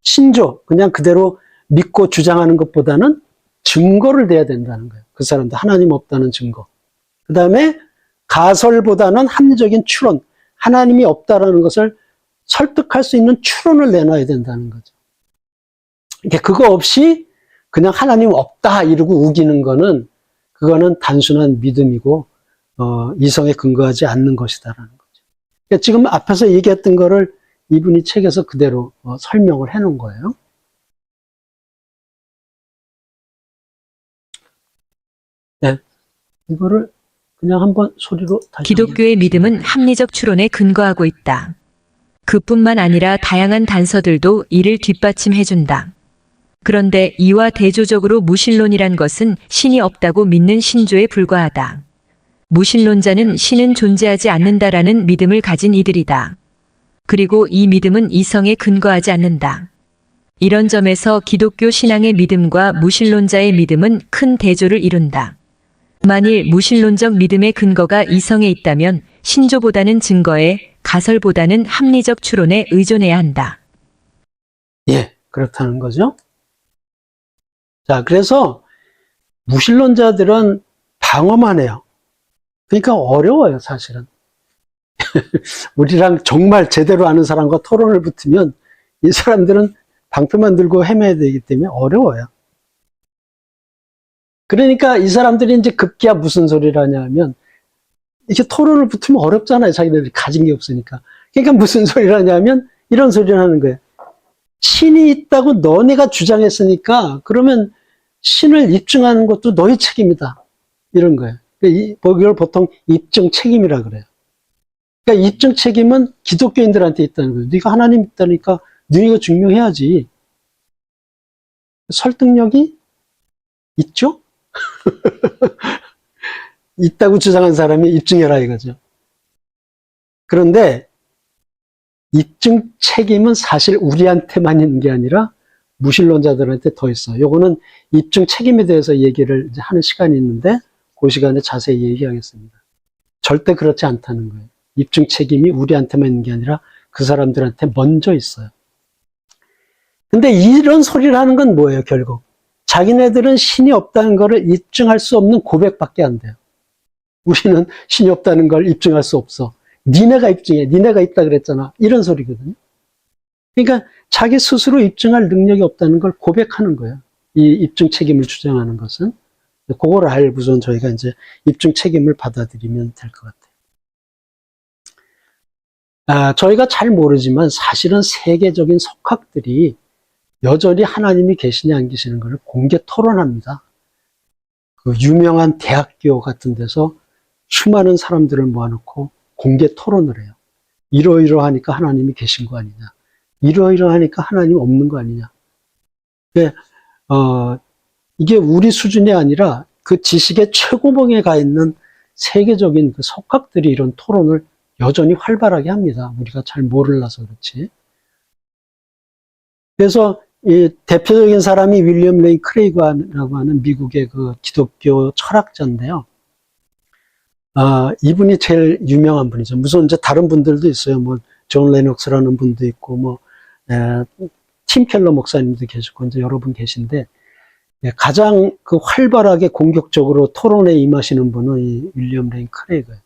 신조 그냥 그대로 믿고 주장하는 것보다는 증거를 대야 된다는 거예요. 그 사람도 하나님 없다는 증거. 그 다음에 가설보다는 합리적인 추론, 하나님이 없다라는 것을 설득할 수 있는 추론을 내놔야 된다는 거죠. 그거 없이 그냥 하나님 없다 이러고 우기는 거는 그거는 단순한 믿음이고 이성에 근거하지 않는 것이다라는 거죠. 그러니까 지금 앞에서 얘기했던 거를 이분이 책에서 그대로 설명을 해놓은 거예요. 네, 이거를 그냥 한번 소리로 다시 기독교의 믿음은 합리적 추론에 근거하고 있다. 그뿐만 아니라 다양한 단서들도 이를 뒷받침해준다. 그런데 이와 대조적으로 무신론이란 것은 신이 없다고 믿는 신조에 불과하다. 무신론자는 신은 존재하지 않는다라는 믿음을 가진 이들이다. 그리고 이 믿음은 이성에 근거하지 않는다. 이런 점에서 기독교 신앙의 믿음과 무신론자의 믿음은 큰 대조를 이룬다. 만일 무신론적 믿음의 근거가 이성에 있다면 신조보다는 증거에, 가설보다는 합리적 추론에 의존해야 한다. 예, 그렇다는 거죠. 자, 그래서 무신론자들은 방어만 해요. 그러니까 어려워요, 사실은. 우리랑 정말 제대로 아는 사람과 토론을 붙으면 이 사람들은 방패만 들고 헤매야 되기 때문에 어려워요. 그러니까 이 사람들이 이제 급기야 무슨 소리를 하냐면 이렇게 토론을 붙으면 어렵잖아요. 자기들이 가진 게 없으니까. 그러니까 무슨 소리를 하냐면 이런 소리를 하는 거예요. 신이 있다고 너네가 주장했으니까 그러면 신을 입증하는 것도 너희 책임이다. 이런 거예요. 이걸 보통 입증 책임이라 그래요. 그러니까 입증 책임은 기독교인들한테 있다는 거예요. 네가 하나님 있다니까 네가 증명해야지. 설득력이 있죠? 있다고 주장한 사람이 입증해라 이거죠. 그런데 입증 책임은 사실 우리한테만 있는 게 아니라 무신론자들한테 더 있어요. 요거는 입증 책임에 대해서 얘기를 이제 하는 시간이 있는데 그 시간에 자세히 얘기하겠습니다. 절대 그렇지 않다는 거예요. 입증 책임이 우리한테만 있는 게 아니라 그 사람들한테 먼저 있어요. 근데 이런 소리를 하는 건 뭐예요, 결국? 자기네들은 신이 없다는 것을 입증할 수 없는 고백밖에 안 돼요. 우리는 신이 없다는 걸 입증할 수 없어. 니네가 입증해. 니네가 있다 그랬잖아. 이런 소리거든요. 그러니까 자기 스스로 입증할 능력이 없다는 걸 고백하는 거예요. 이 입증 책임을 주장하는 것은. 그거를 알고선 저희가 이제 입증 책임을 받아들이면 될 것 같아요. 저희가 잘 모르지만 사실은 세계적인 석학들이 여전히 하나님이 계시냐 안 계시는 것을 공개 토론합니다. 그 유명한 대학교 같은 데서 수많은 사람들을 모아놓고 공개 토론을 해요. 이러이러하니까 하나님이 계신 거 아니냐. 이러이러하니까 하나님 없는 거 아니냐. 이게 우리 수준이 아니라 그 지식의 최고봉에 가 있는 세계적인 그 석학들이 이런 토론을 여전히 활발하게 합니다. 우리가 잘 몰라서 그렇지. 그래서 이 대표적인 사람이 윌리엄 레인 크레이그라고 하는 미국의 그 기독교 철학자인데요. 이분이 제일 유명한 분이죠. 무슨 이제 다른 분들도 있어요. 뭐 존 레녹스라는 분도 있고, 뭐 팀 켈러 목사님도 계시고 이제 여러 분 계신데 가장 그 활발하게 공격적으로 토론에 임하시는 분은 이 윌리엄 레인 크레이그예요.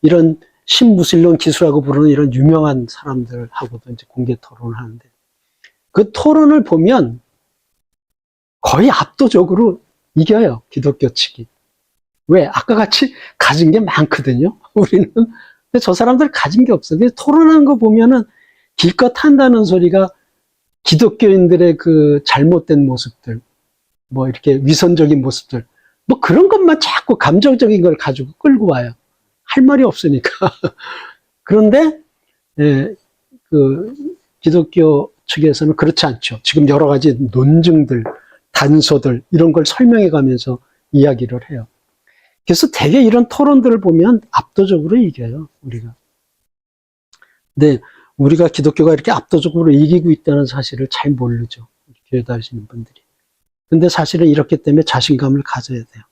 이런 신무신론 기수라고 부르는 이런 유명한 사람들하고도 이제 공개 토론을 하는데 그 토론을 보면 거의 압도적으로 이겨요. 기독교 측이. 왜? 아까 같이 가진 게 많거든요. 우리는. 근데 저 사람들 가진 게 없어요. 그래서 토론하는 거 보면은 기껏 한다는 소리가 기독교인들의 그 잘못된 모습들, 뭐 이렇게 위선적인 모습들, 뭐 그런 것만 자꾸 감정적인 걸 가지고 끌고 와요. 할 말이 없으니까. 그런데, 그 기독교 측에서는 그렇지 않죠. 지금 여러 가지 논증들, 단서들, 이런 걸 설명해 가면서 이야기를 해요. 그래서 대개 이런 토론들을 보면 압도적으로 이겨요, 우리가. 근데 우리가 기독교가 이렇게 압도적으로 이기고 있다는 사실을 잘 모르죠. 교회 다니시는 분들이. 근데 사실은 이렇기 때문에 자신감을 가져야 돼요.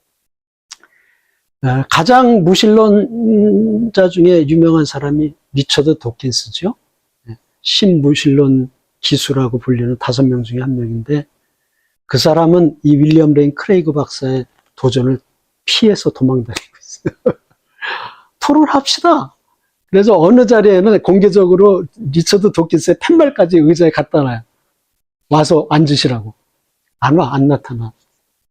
가장 무신론자 중에 유명한 사람이 리처드 도킨스죠. 신무신론 기수라고 불리는 5명 중에 한 명인데 그 사람은 이 윌리엄 레인 크레이그 박사의 도전을 피해서 도망다니고 있어요. 토론합시다. 그래서 어느 자리에는 공개적으로 리처드 도킨스의 팻말까지 의자에 갖다 놔요. 와서 앉으시라고. 안 와, 안 나타나.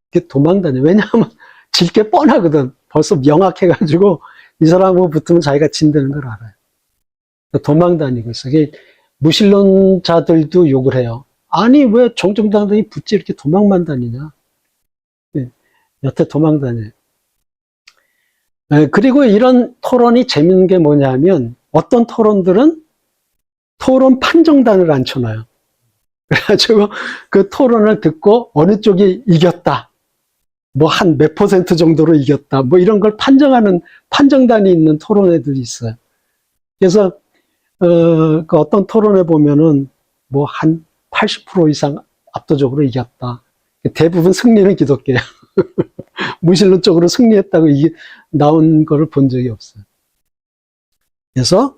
이게 도망다녀. 왜냐하면 질 게 뻔하거든. 벌써 명확해가지고 이 사람하고 붙으면 자기가 진다는 걸 알아요. 도망다니고 있어. 이게 무신론자들도 욕을 해요. 아니, 왜 정정당당히 붙지 이렇게 도망만 다니냐. 여태 도망다녀요. 그리고 이런 토론이 재밌는 게 뭐냐면 어떤 토론들은 토론 판정단을 앉혀놔요. 그래가지고 그 토론을 듣고 어느 쪽이 이겼다. 뭐 한 몇 % 정도로 이겼다. 뭐 이런 걸 판정하는 판정단이 있는 토론회들이 있어요. 그래서 그 어떤 토론회 보면은 뭐 한 80% 이상 압도적으로 이겼다. 대부분 승리는 기독교예요. 무신론적으로 승리했다고 이게 나온 거를 본 적이 없어요. 그래서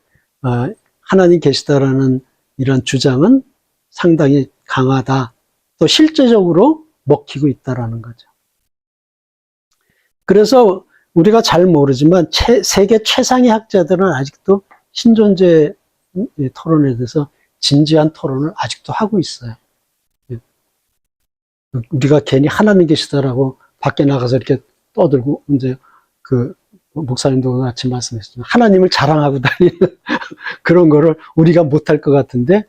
하나님 계시다라는 이런 주장은 상당히 강하다. 또 실제적으로 먹히고 있다라는 거죠. 그래서 우리가 잘 모르지만 세계 최상위 학자들은 아직도 신존재 토론에 대해서 진지한 토론을 아직도 하고 있어요. 우리가 괜히 하나님 계시다라고 밖에 나가서 이렇게 떠들고 이제 그 목사님도 같이 말씀하셨지만 하나님을 자랑하고 다니는 그런 거를 우리가 못할 것 같은데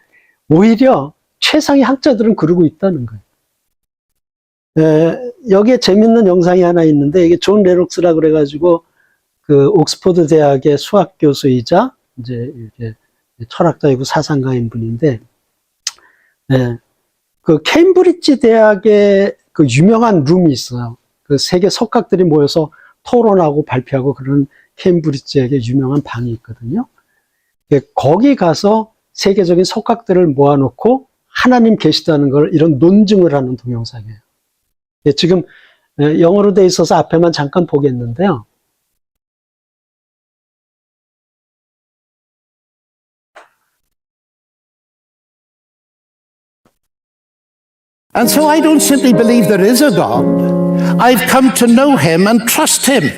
오히려 최상위 학자들은 그러고 있다는 거예요. 여기에 재밌는 영상이 하나 있는데 이게 존 레녹스라고 그래가지고 그 옥스퍼드 대학의 수학 교수이자 이제 이렇게 철학자이고 사상가인 분인데 그 케임브리지 대학에 그 유명한 룸이 있어요. 그 세계 석학들이 모여서 토론하고 발표하고 그런 케임브리지역에 유명한 방이 있거든요. 거기 가서 세계적인 석학들을 모아놓고 하나님 계시다는 걸 이런 논증을 하는 동영상이에요. 지금 영어로 돼 있어서 앞에만 잠깐 보겠는데요. And so I don't simply believe there is a God. I've come to know him and trust him.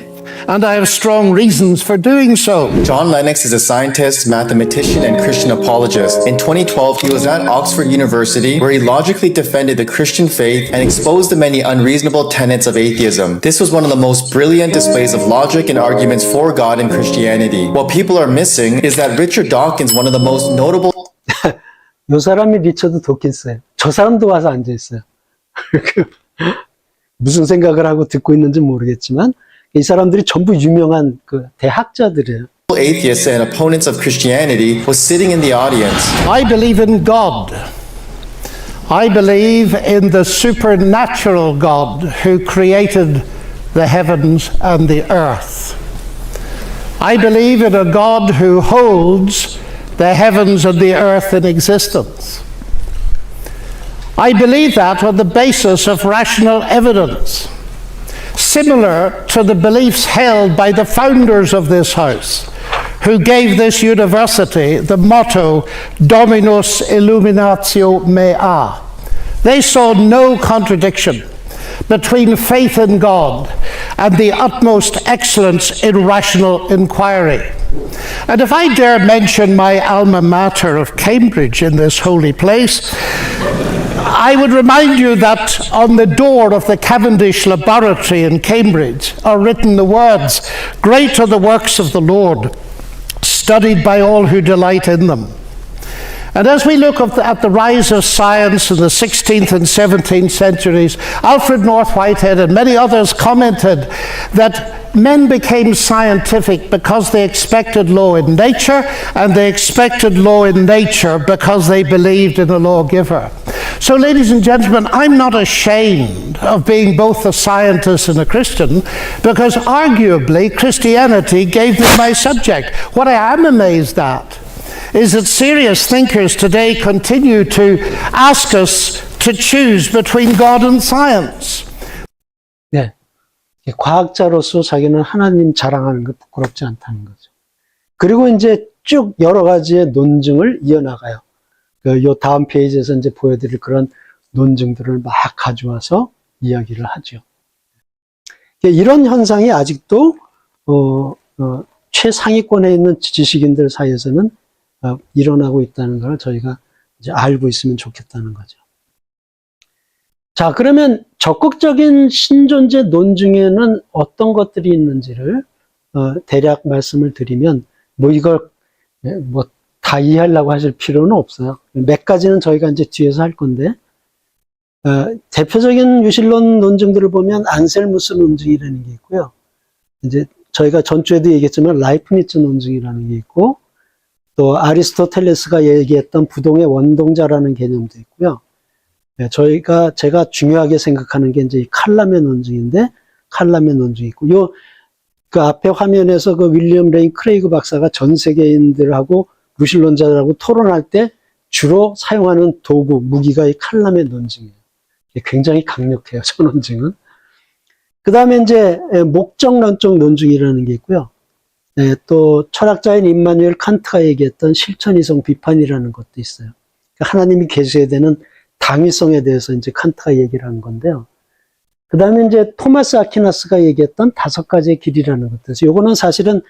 And I have strong reasons for doing so. John Lennox is a scientist, mathematician, and Christian apologist. In 2012, he was at Oxford University, where he logically defended the Christian faith and exposed the many unreasonable tenets of atheism. This was one of the most brilliant displays of logic and arguments for God and Christianity. What people are missing is that Richard Dawkins, one of the most notable 이 사람이 리처드 도킨스예요. 저 사람도 와서 앉아 있어요. 무슨 생각을 하고 듣고 있는지 모르겠지만 이 사람들이 전부 유명한 그 대학자들이에요. atheists and opponents of Christianity was sitting in the audience. I believe in God. I believe in the supernatural God who created the heavens and the earth. I believe in a God who holds the heavens and the earth in existence. I believe that on the basis of rational evidence, similar to the beliefs held by the founders of this house, who gave this university the motto Dominus Illuminatio Mea. They saw no contradiction between faith in God and the utmost excellence in rational inquiry. And if I dare mention my alma mater of Cambridge in this holy place, I would remind you that on the door of the Cavendish Laboratory in Cambridge are written the words, "Great are the works of the Lord, studied by all who delight in them." And as we look at the rise of science in the 16th and 17th centuries, Alfred North Whitehead and many others commented that men became scientific because they expected law in nature, and they expected law in nature because they believed in a lawgiver. So, ladies and gentlemen, I'm not ashamed of being both a scientist and a Christian, because arguably Christianity gave me my subject. What I am amazed at is that serious thinkers today continue to ask us to choose between God and science. 네. 과학자로서 자기는 하나님 자랑하는 거 부끄럽지 않다는 거죠. 그리고 이제 쭉 여러 가지의 논증을 이어나가요. 요 다음 페이지에서 이제 보여드릴 그런 논증들을 막 가져와서 이야기를 하죠. 이런 현상이 아직도 최상위권에 있는 지식인들 사이에서는 일어나고 있다는 걸 저희가 이제 알고 있으면 좋겠다는 거죠. 자, 그러면 적극적인 신존재 논증에는 어떤 것들이 있는지를 대략 말씀을 드리면, 이걸 다 이해하려고 하실 필요는 없어요. 몇 가지는 저희가 이제 뒤에서 할 건데, 대표적인 유실론 논증들을 보면 안셀무스 논증이라는 게 있고요. 이제 저희가 전주에도 얘기했지만 라이프니츠 논증이라는 게 있고, 또 아리스토텔레스가 얘기했던 부동의 원동자라는 개념도 있고요. 제가 중요하게 생각하는 게 이제 이 칼람의 논증인데, 칼람의 논증이 있고, 그 앞에 화면에서 그 윌리엄 레인 크레이그 박사가 전 세계인들하고 무신론자들하고 토론할 때 주로 사용하는 도구, 무기가 이 칼람의 논증이에요. 굉장히 강력해요, 저 논증은. 그 다음에 이제 목적론적 논증이라는 게 있고요. 또 철학자인 임마누엘 칸트가 얘기했던 실천이성 비판이라는 것도 있어요. 하나님이 계셔야 되는 당위성에 대해서 이제 칸트가 얘기를 한 건데요. 그 다음에 이제 토마스 아퀴나스가 얘기했던 5가지의 길이라는 것도 있어요. 요거는 사실은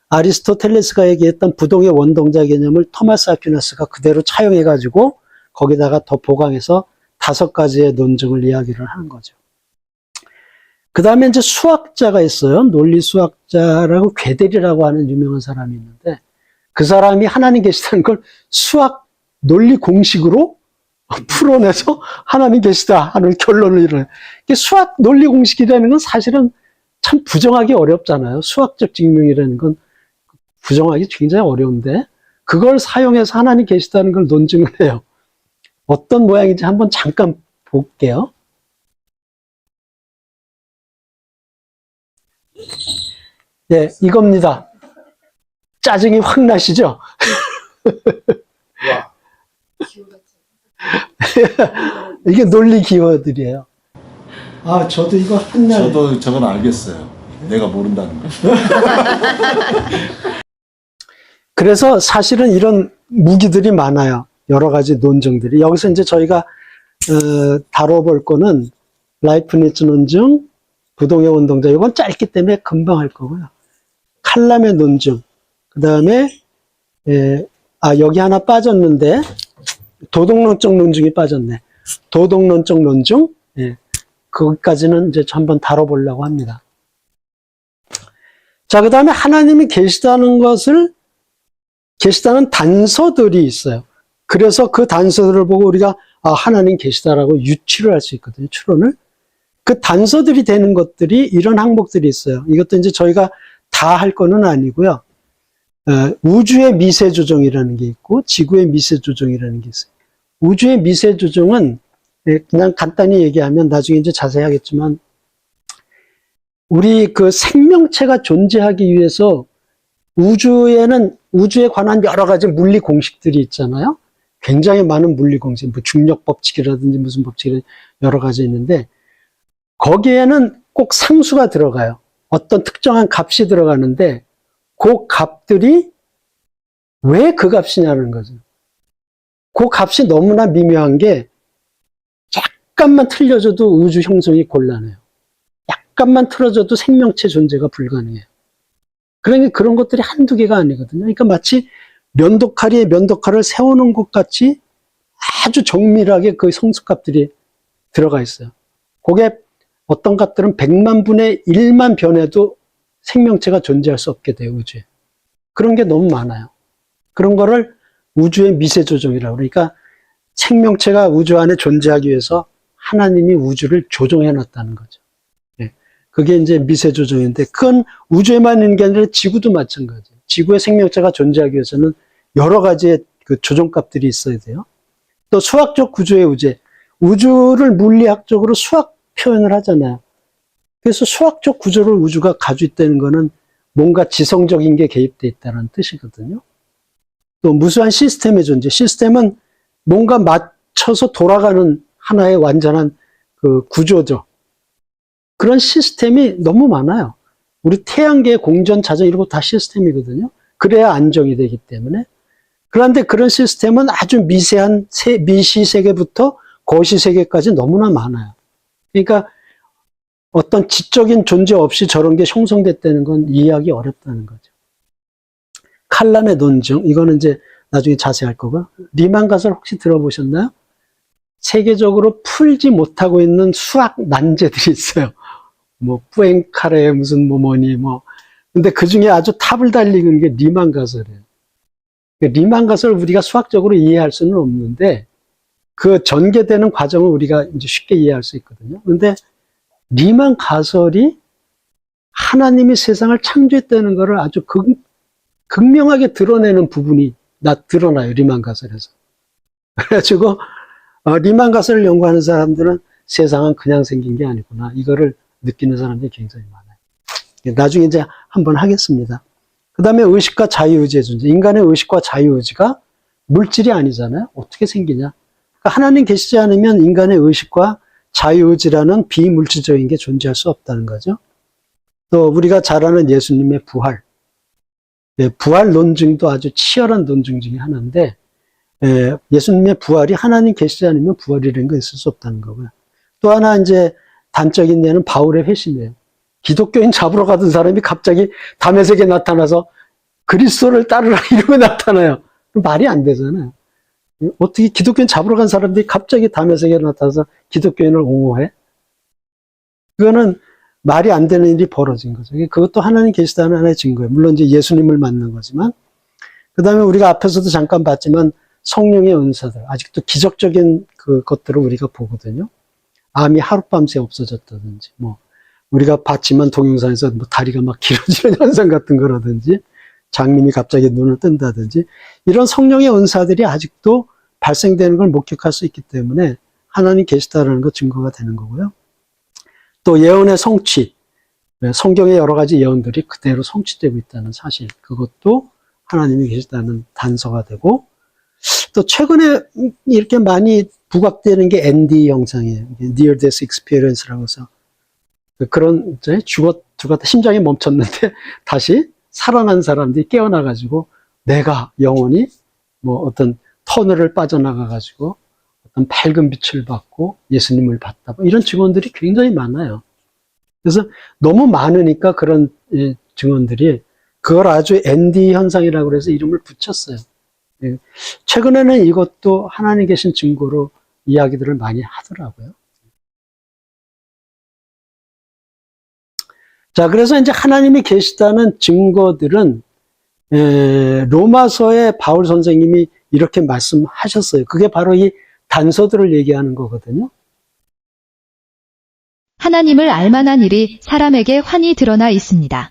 아리스토텔레스가 얘기했던 부동의 원동자 개념을 토마스 아퀴나스가 그대로 차용해가지고 거기다가 더 보강해서 5가지의 논증을 이야기를 하는 거죠. 그 다음에 이제 수학자가 있어요. 논리 수학자라고 괴델이라고 하는 유명한 사람이 있는데, 그 사람이 하나님 계시다는 걸 수학 논리 공식으로 풀어내서 하나님 계시다 하는 결론을 이뤄요. 수학 논리 공식이라는 건 사실은 참 부정하기 어렵잖아요. 수학적 증명이라는 건 부정하기 굉장히 어려운데, 그걸 사용해서 하나님 계시다는 걸 논증을 해요. 어떤 모양인지 한번 잠깐 볼게요. 네, 이겁니다. 짜증이 확 나시죠? 와. 이게 논리 기호들이에요. 아, 저도 이거 한날 저도 저건 알겠어요. 내가 모른다는 거. 그래서 사실은 이런 무기들이 많아요. 여러 가지 논증들이. 여기서 이제 저희가 다뤄볼 거는 라이프니츠 논증, 부동의 운동자. 이건 짧기 때문에 금방 할 거고요. 칼람의 논증. 그 다음에 여기 하나 빠졌는데 도덕론적 논증이 빠졌네. 도덕론적 논증. 예. 거기까지는 이제 한번 다뤄보려고 합니다. 자, 그 다음에 하나님이 계시다는 계시다는 단서들이 있어요. 그래서 그 단서들을 보고 우리가 하나님 계시다라고 유추를 할 수 있거든요. 추론을. 그 단서들이 되는 것들이 이런 항목들이 있어요. 이것도 이제 저희가 다 할 거는 아니고요. 우주의 미세 조정이라는 게 있고 지구의 미세 조정이라는 게 있어요. 우주의 미세 조정은 그냥 간단히 얘기하면 나중에 이제 자세히 하겠지만 우리 그 생명체가 존재하기 위해서 우주에 관한 여러 가지 물리 공식들이 있잖아요. 굉장히 많은 물리 공식, 뭐 중력 법칙이라든지 무슨 법칙이 여러 가지 있는데 거기에는 꼭 상수가 들어가요. 어떤 특정한 값이 들어가는데 그 값들이 왜 그 값이냐는 거죠. 그 값이 너무나 미묘한 게 약간만 틀려져도 우주 형성이 곤란해요. 약간만 틀어져도 생명체 존재가 불가능해요. 그러니까 그런 것들이 한두 개가 아니거든요. 그러니까 마치 면도칼이 면도칼을 세우는 것 같이 아주 정밀하게 그 성수값들이 들어가 있어요. 그게 어떤 값들은 100만 분의 1만 변해도 생명체가 존재할 수 없게 돼요, 우주에. 그런 게 너무 많아요. 그런 거를 우주의 미세 조정이라고. 그러니까 생명체가 우주 안에 존재하기 위해서 하나님이 우주를 조정해 놨다는 거죠. 예. 그게 이제 미세 조정인데, 그건 우주에만 있는 게 아니라 지구도 마찬가지예요. 지구의 생명체가 존재하기 위해서는 여러 가지의 그 조정값들이 있어야 돼요. 또 수학적 구조의 우주. 우주를 물리학적으로 수학 표현을 하잖아요. 그래서 수학적 구조를 우주가 가지고 있다는 거는 뭔가 지성적인 게 개입되어 있다는 뜻이거든요. 또 무수한 시스템의 존재. 시스템은 뭔가 맞춰서 돌아가는 하나의 완전한 그 구조죠. 그런 시스템이 너무 많아요. 우리 태양계, 공전, 자전 이런 거 다 시스템이거든요. 그래야 안정이 되기 때문에. 그런데 그런 시스템은 아주 미세한 미시 세계부터 거시 세계까지 너무나 많아요. 그러니까 어떤 지적인 존재 없이 저런 게 형성됐다는 건 이해하기 어렵다는 거죠. 칼람의 논증, 이거는 이제 나중에 자세히 할 거고요. 리만 가설 혹시 들어보셨나요? 세계적으로 풀지 못하고 있는 수학 난제들이 있어요. 뭐 뿌앵카레 무슨 뭐니 뭐. 근데 그 중에 아주 탑을 달리는 게 리만 가설이에요. 리만 가설을 우리가 수학적으로 이해할 수는 없는데 그 전개되는 과정을 우리가 이제 쉽게 이해할 수 있거든요. 그런데 리만 가설이 하나님이 세상을 창조했다는 것을 아주 극명하게 드러내는 부분이 드러나요. 리만 가설에서. 그래가지고 리만 가설을 연구하는 사람들은 세상은 그냥 생긴 게 아니구나. 이거를 느끼는 사람들이 굉장히 많아요. 나중에 이제 한번 하겠습니다. 그 다음에 의식과 자유의지의 존재. 인간의 의식과 자유의지가 물질이 아니잖아요. 어떻게 생기냐. 그러니까 하나님 계시지 않으면 인간의 의식과 자유의지라는 비물질적인 게 존재할 수 없다는 거죠. 또 우리가 잘 아는 예수님의 부활. 부활 논증도 아주 치열한 논증 중에 하나인데 예수님의 부활이 하나님 계시지 않으면 부활이라는 거 있을 수 없다는 거고요. 또 하나 이제 단적인 예는 바울의 회심이에요. 기독교인 잡으러 가던 사람이 갑자기 다메섹에 나타나서 그리스도를 따르라 이러고 나타나요. 말이 안 되잖아요. 어떻게 기독교인 잡으러 간 사람들이 갑자기 다메섹에 나타나서 기독교인을 옹호해? 그거는 말이 안 되는 일이 벌어진 거죠. 그것도 하나님 계시다는 하나의 증거예요. 물론 이제 예수님을 만난 거지만. 그 다음에 우리가 앞에서도 잠깐 봤지만 성령의 은사들, 아직도 기적적인 그 것들을 우리가 보거든요. 암이 하룻밤새 없어졌다든지, 뭐, 우리가 봤지만 동영상에서 뭐 다리가 막 길어지는 현상 같은 거라든지, 장님이 갑자기 눈을 뜬다든지, 이런 성령의 은사들이 아직도 발생되는 걸 목격할 수 있기 때문에 하나님 계시다라는 거 증거가 되는 거고요. 또 예언의 성취, 성경의 여러 가지 예언들이 그대로 성취되고 있다는 사실, 그것도 하나님이 계시다는 단서가 되고, 또 최근에 이렇게 많이 부각되는 게 ND 영상이에요. Near Death Experience라고 해서 그런 죽었다 심장이 멈췄는데 다시 살아난 사람들이 깨어나가지고 내가 영원히 뭐 어떤 터널을 빠져나가가지고 어떤 밝은 빛을 받고 예수님을 봤다. 뭐 이런 증언들이 굉장히 많아요. 그래서 너무 많으니까 그런 증언들이 그걸 아주 ND 현상이라고 해서 이름을 붙였어요. 최근에는 이것도 하나님 계신 증거로 이야기들을 많이 하더라고요. 자, 그래서 이제 하나님이 계시다는 증거들은 로마서에 바울 선생님이 이렇게 말씀하셨어요. 그게 바로 이 단서들을 얘기하는 거거든요. 하나님을 알만한 일이 사람에게 환히 드러나 있습니다.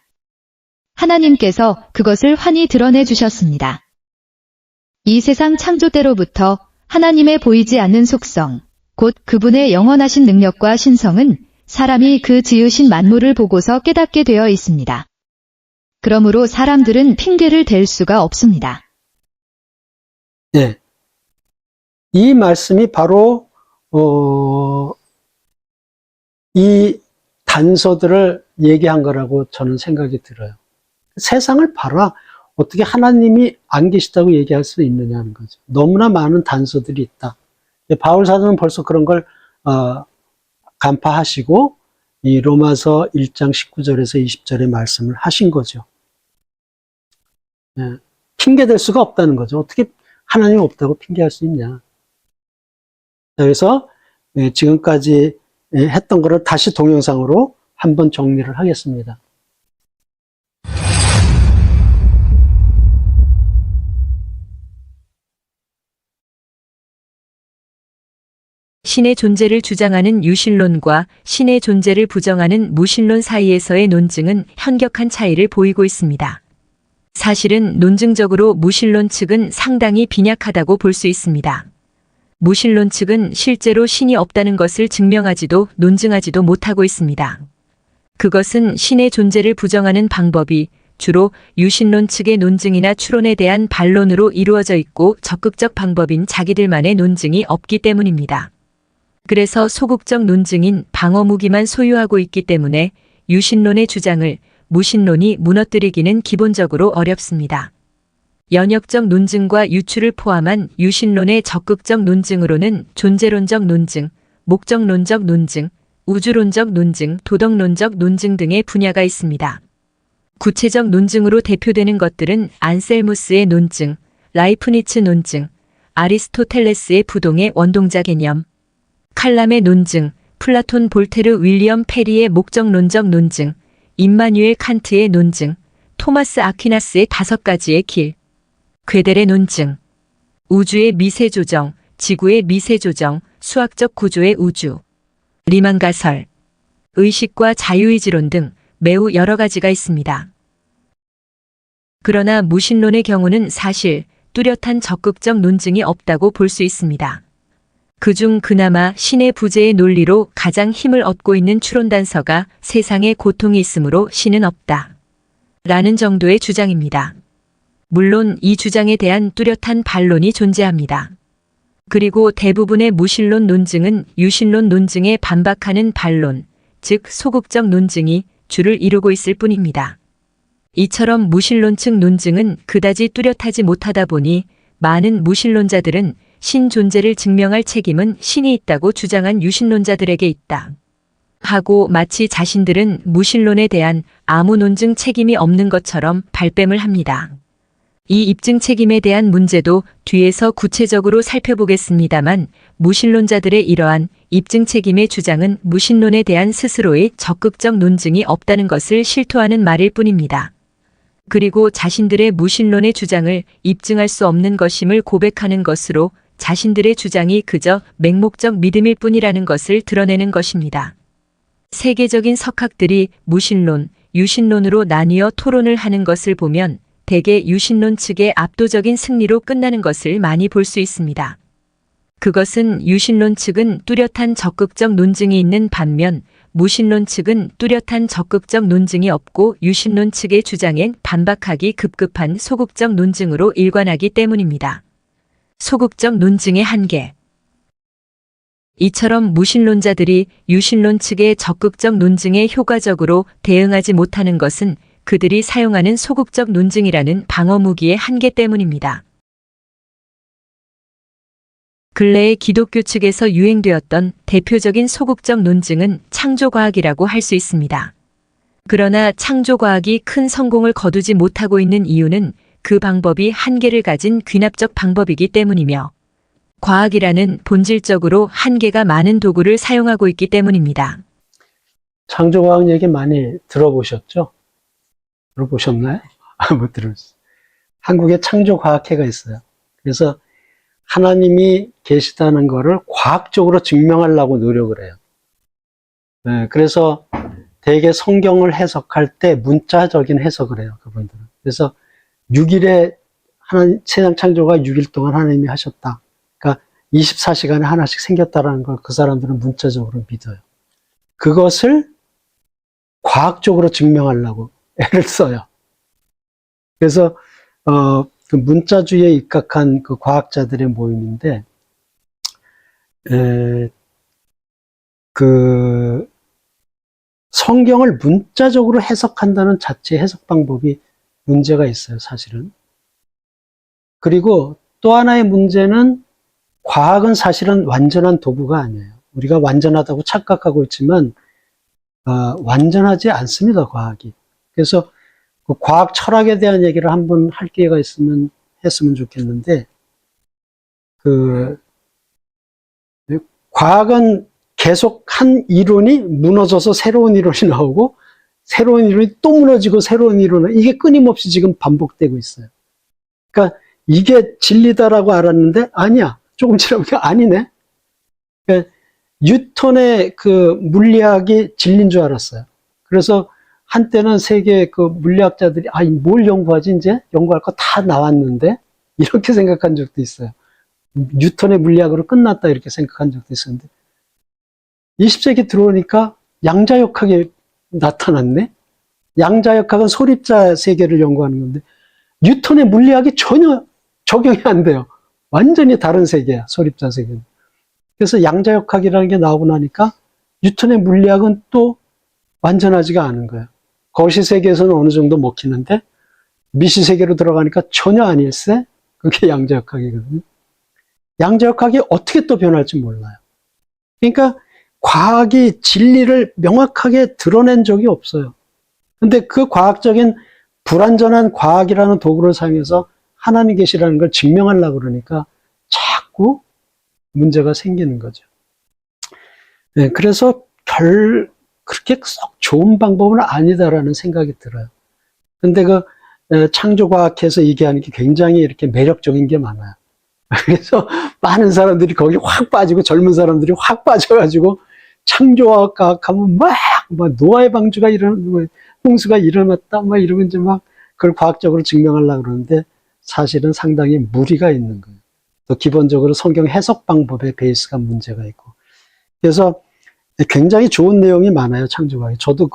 하나님께서 그것을 환히 드러내 주셨습니다. 이 세상 창조 때로부터 하나님의 보이지 않는 속성, 곧 그분의 영원하신 능력과 신성은 사람이 그 지으신 만물을 보고서 깨닫게 되어 있습니다. 그러므로 사람들은 핑계를 댈 수가 없습니다. 네. 이 말씀이 바로 이 단서들을 얘기한 거라고 저는 생각이 들어요. 세상을 봐라. 어떻게 하나님이 안 계시다고 얘기할 수 있느냐는 거죠. 너무나 많은 단서들이 있다. 바울 사도는 벌써 그런 걸 간파하시고 이 로마서 1장 19절에서 20절의 말씀을 하신 거죠. 핑계댈 수가 없다는 거죠. 어떻게 하나님이 없다고 핑계할 수 있냐. 그래서 지금까지 했던 거를 다시 동영상으로 한번 정리를 하겠습니다. 신의 존재를 주장하는 유신론과 신의 존재를 부정하는 무신론 사이에서의 논증은 현격한 차이를 보이고 있습니다. 사실은 논증적으로 무신론 측은 상당히 빈약하다고 볼 수 있습니다. 무신론 측은 실제로 신이 없다는 것을 증명하지도 논증하지도 못하고 있습니다. 그것은 신의 존재를 부정하는 방법이 주로 유신론 측의 논증이나 추론에 대한 반론으로 이루어져 있고 적극적 방법인 자기들만의 논증이 없기 때문입니다. 그래서 소극적 논증인 방어무기만 소유하고 있기 때문에 유신론의 주장을 무신론이 무너뜨리기는 기본적으로 어렵습니다. 연역적 논증과 유추를 포함한 유신론의 적극적 논증으로는 존재론적 논증, 목적론적 논증, 우주론적 논증, 도덕론적 논증 등의 분야가 있습니다. 구체적 논증으로 대표되는 것들은 안셀무스의 논증, 라이프니츠 논증, 아리스토텔레스의 부동의 원동자 개념, 칼람의 논증, 플라톤 볼테르 윌리엄 페리의 목적론적 논증, 임마뉴엘 칸트의 논증, 토마스 아퀴나스의 5가지의 길, 괴델의 논증, 우주의 미세 조정, 지구의 미세 조정, 수학적 구조의 우주, 리만 가설, 의식과 자유의지론 등 매우 여러 가지가 있습니다. 그러나 무신론의 경우는 사실 뚜렷한 적극적 논증이 없다고 볼 수 있습니다. 그중 그나마 신의 부재의 논리로 가장 힘을 얻고 있는 추론단서가 세상에 고통이 있으므로 신은 없다. 라는 정도의 주장입니다. 물론 이 주장에 대한 뚜렷한 반론이 존재합니다. 그리고 대부분의 무신론 논증은 유신론 논증에 반박하는 반론, 즉 소극적 논증이 주를 이루고 있을 뿐입니다. 이처럼 무신론 측 논증은 그다지 뚜렷하지 못하다 보니 많은 무신론자들은 신 존재를 증명할 책임은 신이 있다고 주장한 유신론자들에게 있다 하고 마치 자신들은 무신론에 대한 아무 논증 책임이 없는 것처럼 발뺌을 합니다. 이 입증 책임에 대한 문제도 뒤에서 구체적으로 살펴보겠습니다만 무신론자들의 이러한 입증 책임의 주장은 무신론에 대한 스스로의 적극적 논증이 없다는 것을 실토하는 말일 뿐입니다. 그리고 자신들의 무신론의 주장을 입증할 수 없는 것임을 고백하는 것으로 자신들의 주장이 그저 맹목적 믿음일 뿐이라는 것을 드러내는 것입니다. 세계적인 석학들이 무신론, 유신론으로 나뉘어 토론을 하는 것을 보면 대개 유신론 측의 압도적인 승리로 끝나는 것을 많이 볼 수 있습니다. 그것은 유신론 측은 뚜렷한 적극적 논증이 있는 반면 무신론 측은 뚜렷한 적극적 논증이 없고 유신론 측의 주장엔 반박하기 급급한 소극적 논증으로 일관하기 때문입니다. 소극적 논증의 한계. 이처럼 무신론자들이 유신론 측의 적극적 논증에 효과적으로 대응하지 못하는 것은 그들이 사용하는 소극적 논증이라는 방어 무기의 한계 때문입니다. 근래에 기독교 측에서 유행되었던 대표적인 소극적 논증은 창조과학이라고 할 수 있습니다. 그러나 창조과학이 큰 성공을 거두지 못하고 있는 이유는 그 방법이 한계를 가진 귀납적 방법이기 때문이며 과학이라는 본질적으로 한계가 많은 도구를 사용하고 있기 때문입니다. 창조과학 얘기 많이 들어보셨죠? 들어보셨나요? 못 들었어요. 한국에 창조과학회가 있어요. 그래서 하나님이 계시다는 것을 과학적으로 증명하려고 노력을 해요. 네, 그래서 대개 성경을 해석할 때 문자적인 해석을 해요, 그분들은. 그래서 6일에 세상 창조가 6일 동안 하나님이 하셨다. 그러니까 24시간에 하나씩 생겼다라는 걸 그 사람들은 문자적으로 믿어요. 그것을 과학적으로 증명하려고 애를 써요. 그래서 그 문자주의에 입각한 그 과학자들의 모임인데, 그 성경을 문자적으로 해석한다는 자체 해석 방법이 문제가 있어요, 사실은. 그리고 또 하나의 문제는 과학은 사실은 완전한 도구가 아니에요. 우리가 완전하다고 착각하고 있지만 완전하지 않습니다, 과학이. 그래서 그 과학 철학에 대한 얘기를 한번 할 기회가 있으면 했으면 좋겠는데, 과학은 계속 한 이론이 무너져서 새로운 이론이 나오고, 새로운 이론이 또 무너지고, 새로운 이론이, 이게 끊임없이 지금 반복되고 있어요. 그러니까 이게 진리다라고 알았는데, 아니야. 조금 지나보니까 아니네. 그러니까 뉴턴의 그 물리학이 진리인 줄 알았어요. 그래서 한때는 세계 그 물리학자들이 뭘 연구하지, 이제 연구할 거 다 나왔는데, 이렇게 생각한 적도 있어요. 뉴턴의 물리학으로 끝났다 이렇게 생각한 적도 있었는데, 20세기 들어오니까 양자역학이 나타났네. 양자역학은 소립자 세계를 연구하는 건데 뉴턴의 물리학이 전혀 적용이 안 돼요. 완전히 다른 세계야, 소립자 세계는. 그래서 양자역학이라는 게 나오고 나니까 뉴턴의 물리학은 또 완전하지가 않은 거예요. 거시 세계에서는 어느 정도 먹히는데 미시 세계로 들어가니까 전혀 아닐세? 그게 양자역학이거든요. 양자역학이 어떻게 또 변할지 몰라요. 그러니까 과학이 진리를 명확하게 드러낸 적이 없어요. 근데 그 과학적인 불완전한 과학이라는 도구를 사용해서 하나님 계시라는 걸 증명하려고 그러니까 자꾸 문제가 생기는 거죠. 네, 그래서 그렇게 썩 좋은 방법은 아니다라는 생각이 들어요. 근데 창조과학에서 얘기하는 게 굉장히 이렇게 매력적인 게 많아요. 그래서 많은 사람들이 거기 확 빠지고 젊은 사람들이 확 빠져가지고 창조과학 하면 막 노아의 방주가 홍수가 일어났다 막 이러면 이제 막 그걸 과학적으로 증명하려고 그러는데 사실은 상당히 무리가 있는 거예요. 또 기본적으로 성경 해석 방법의 베이스가 문제가 있고. 그래서 굉장히 좋은 내용이 많아요, 창조과학이. 저도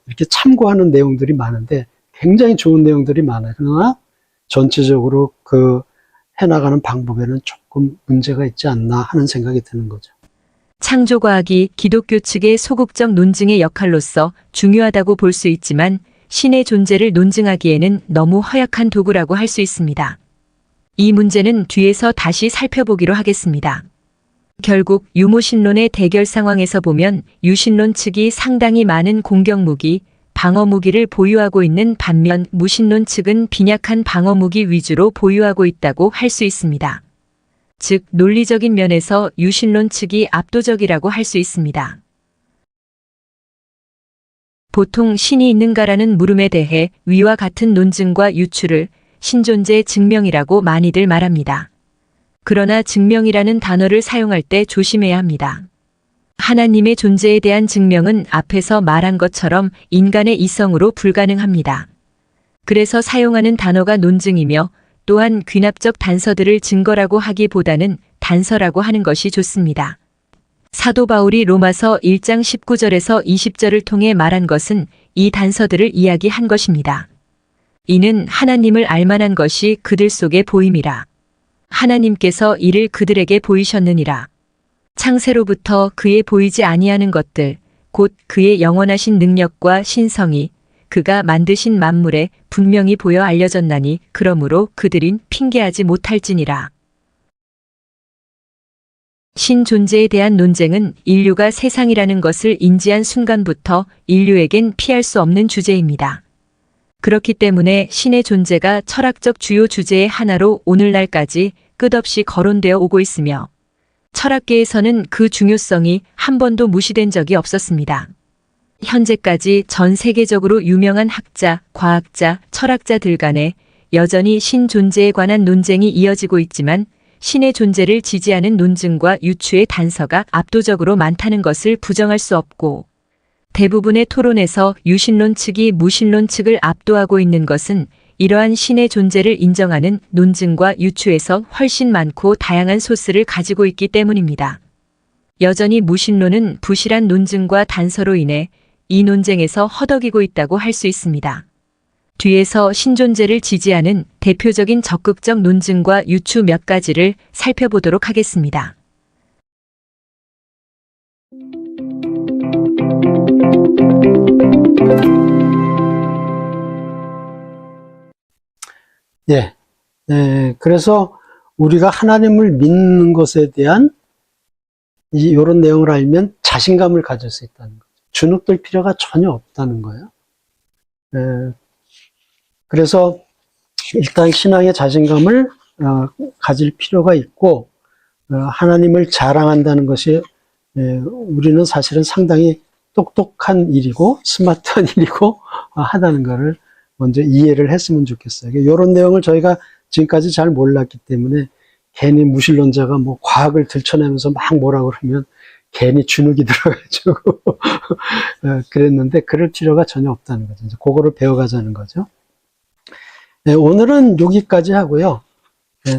이렇게 참고하는 내용들이 많은데 굉장히 좋은 내용들이 많아요. 그러나 전체적으로 해나가는 방법에는 조금 문제가 있지 않나 하는 생각이 드는 거죠. 창조과학이 기독교 측의 소극적 논증의 역할로서 중요하다고 볼 수 있지만 신의 존재를 논증하기에는 너무 허약한 도구라고 할 수 있습니다. 이 문제는 뒤에서 다시 살펴보기로 하겠습니다. 결국 유무신론의 대결 상황에서 보면 유신론 측이 상당히 많은 공격무기, 방어무기를 보유하고 있는 반면 무신론 측은 빈약한 방어무기 위주로 보유하고 있다고 할 수 있습니다. 즉 논리적인 면에서 유신론 측이 압도적이라고 할 수 있습니다. 보통 신이 있는가라는 물음에 대해 위와 같은 논증과 유추를 신존재 증명이라고 많이들 말합니다. 그러나 증명이라는 단어를 사용할 때 조심해야 합니다. 하나님의 존재에 대한 증명은 앞에서 말한 것처럼 인간의 이성으로 불가능합니다. 그래서 사용하는 단어가 논증이며 또한 귀납적 단서들을 증거라고 하기보다는 단서라고 하는 것이 좋습니다. 사도 바울이 로마서 1장 19절에서 20절을 통해 말한 것은 이 단서들을 이야기한 것입니다. 이는 하나님을 알만한 것이 그들 속에 보임이라. 하나님께서 이를 그들에게 보이셨느니라. 창세로부터 그의 보이지 아니하는 것들, 곧 그의 영원하신 능력과 신성이 그가 만드신 만물에 분명히 보여 알려졌나니 그러므로 그들인 핑계하지 못할지니라. 신 존재에 대한 논쟁은 인류가 세상이라는 것을 인지한 순간부터 인류에겐 피할 수 없는 주제입니다. 그렇기 때문에 신의 존재가 철학적 주요 주제의 하나로 오늘날까지 끝없이 거론되어 오고 있으며 철학계에서는 그 중요성이 한 번도 무시된 적이 없었습니다. 현재까지 전 세계적으로 유명한 학자, 과학자, 철학자들 간에 여전히 신 존재에 관한 논쟁이 이어지고 있지만 신의 존재를 지지하는 논증과 유추의 단서가 압도적으로 많다는 것을 부정할 수 없고 대부분의 토론에서 유신론 측이 무신론 측을 압도하고 있는 것은 이러한 신의 존재를 인정하는 논증과 유추에서 훨씬 많고 다양한 소스를 가지고 있기 때문입니다. 여전히 무신론은 부실한 논증과 단서로 인해 이 논쟁에서 허덕이고 있다고 할 수 있습니다. 뒤에서 신존재를 지지하는 대표적인 적극적 논증과 유추 몇 가지를 살펴보도록 하겠습니다. 예. 그래서 우리가 하나님을 믿는 것에 대한 이런 내용을 알면 자신감을 가질 수 있다는 거죠. 주눅들 필요가 전혀 없다는 거예요. 그래서 일단 신앙의 자신감을 가질 필요가 있고 하나님을 자랑한다는 것이 우리는 사실은 상당히 똑똑한 일이고 스마트한 일이고 하다는 것을 먼저 이해를 했으면 좋겠어요. 이런 내용을 저희가 지금까지 잘 몰랐기 때문에 괜히 무신론자가 뭐 과학을 들춰내면서 막 뭐라 그러면 괜히 주눅이 들어가지고 그랬는데 그럴 필요가 전혀 없다는 거죠. 이제 그거를 배워가자는 거죠. 오늘은 여기까지 하고요.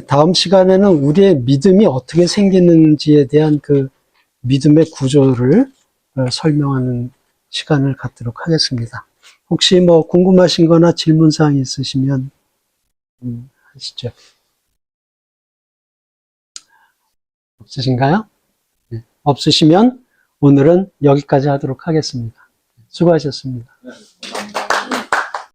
다음 시간에는 우리의 믿음이 어떻게 생기는지에 대한 그 믿음의 구조를 설명하는 시간을 갖도록 하겠습니다. 혹시 뭐 궁금하신 거나 질문사항이 있으시면 하시죠. 없으신가요? 네. 없으시면 오늘은 여기까지 하도록 하겠습니다. 수고하셨습니다.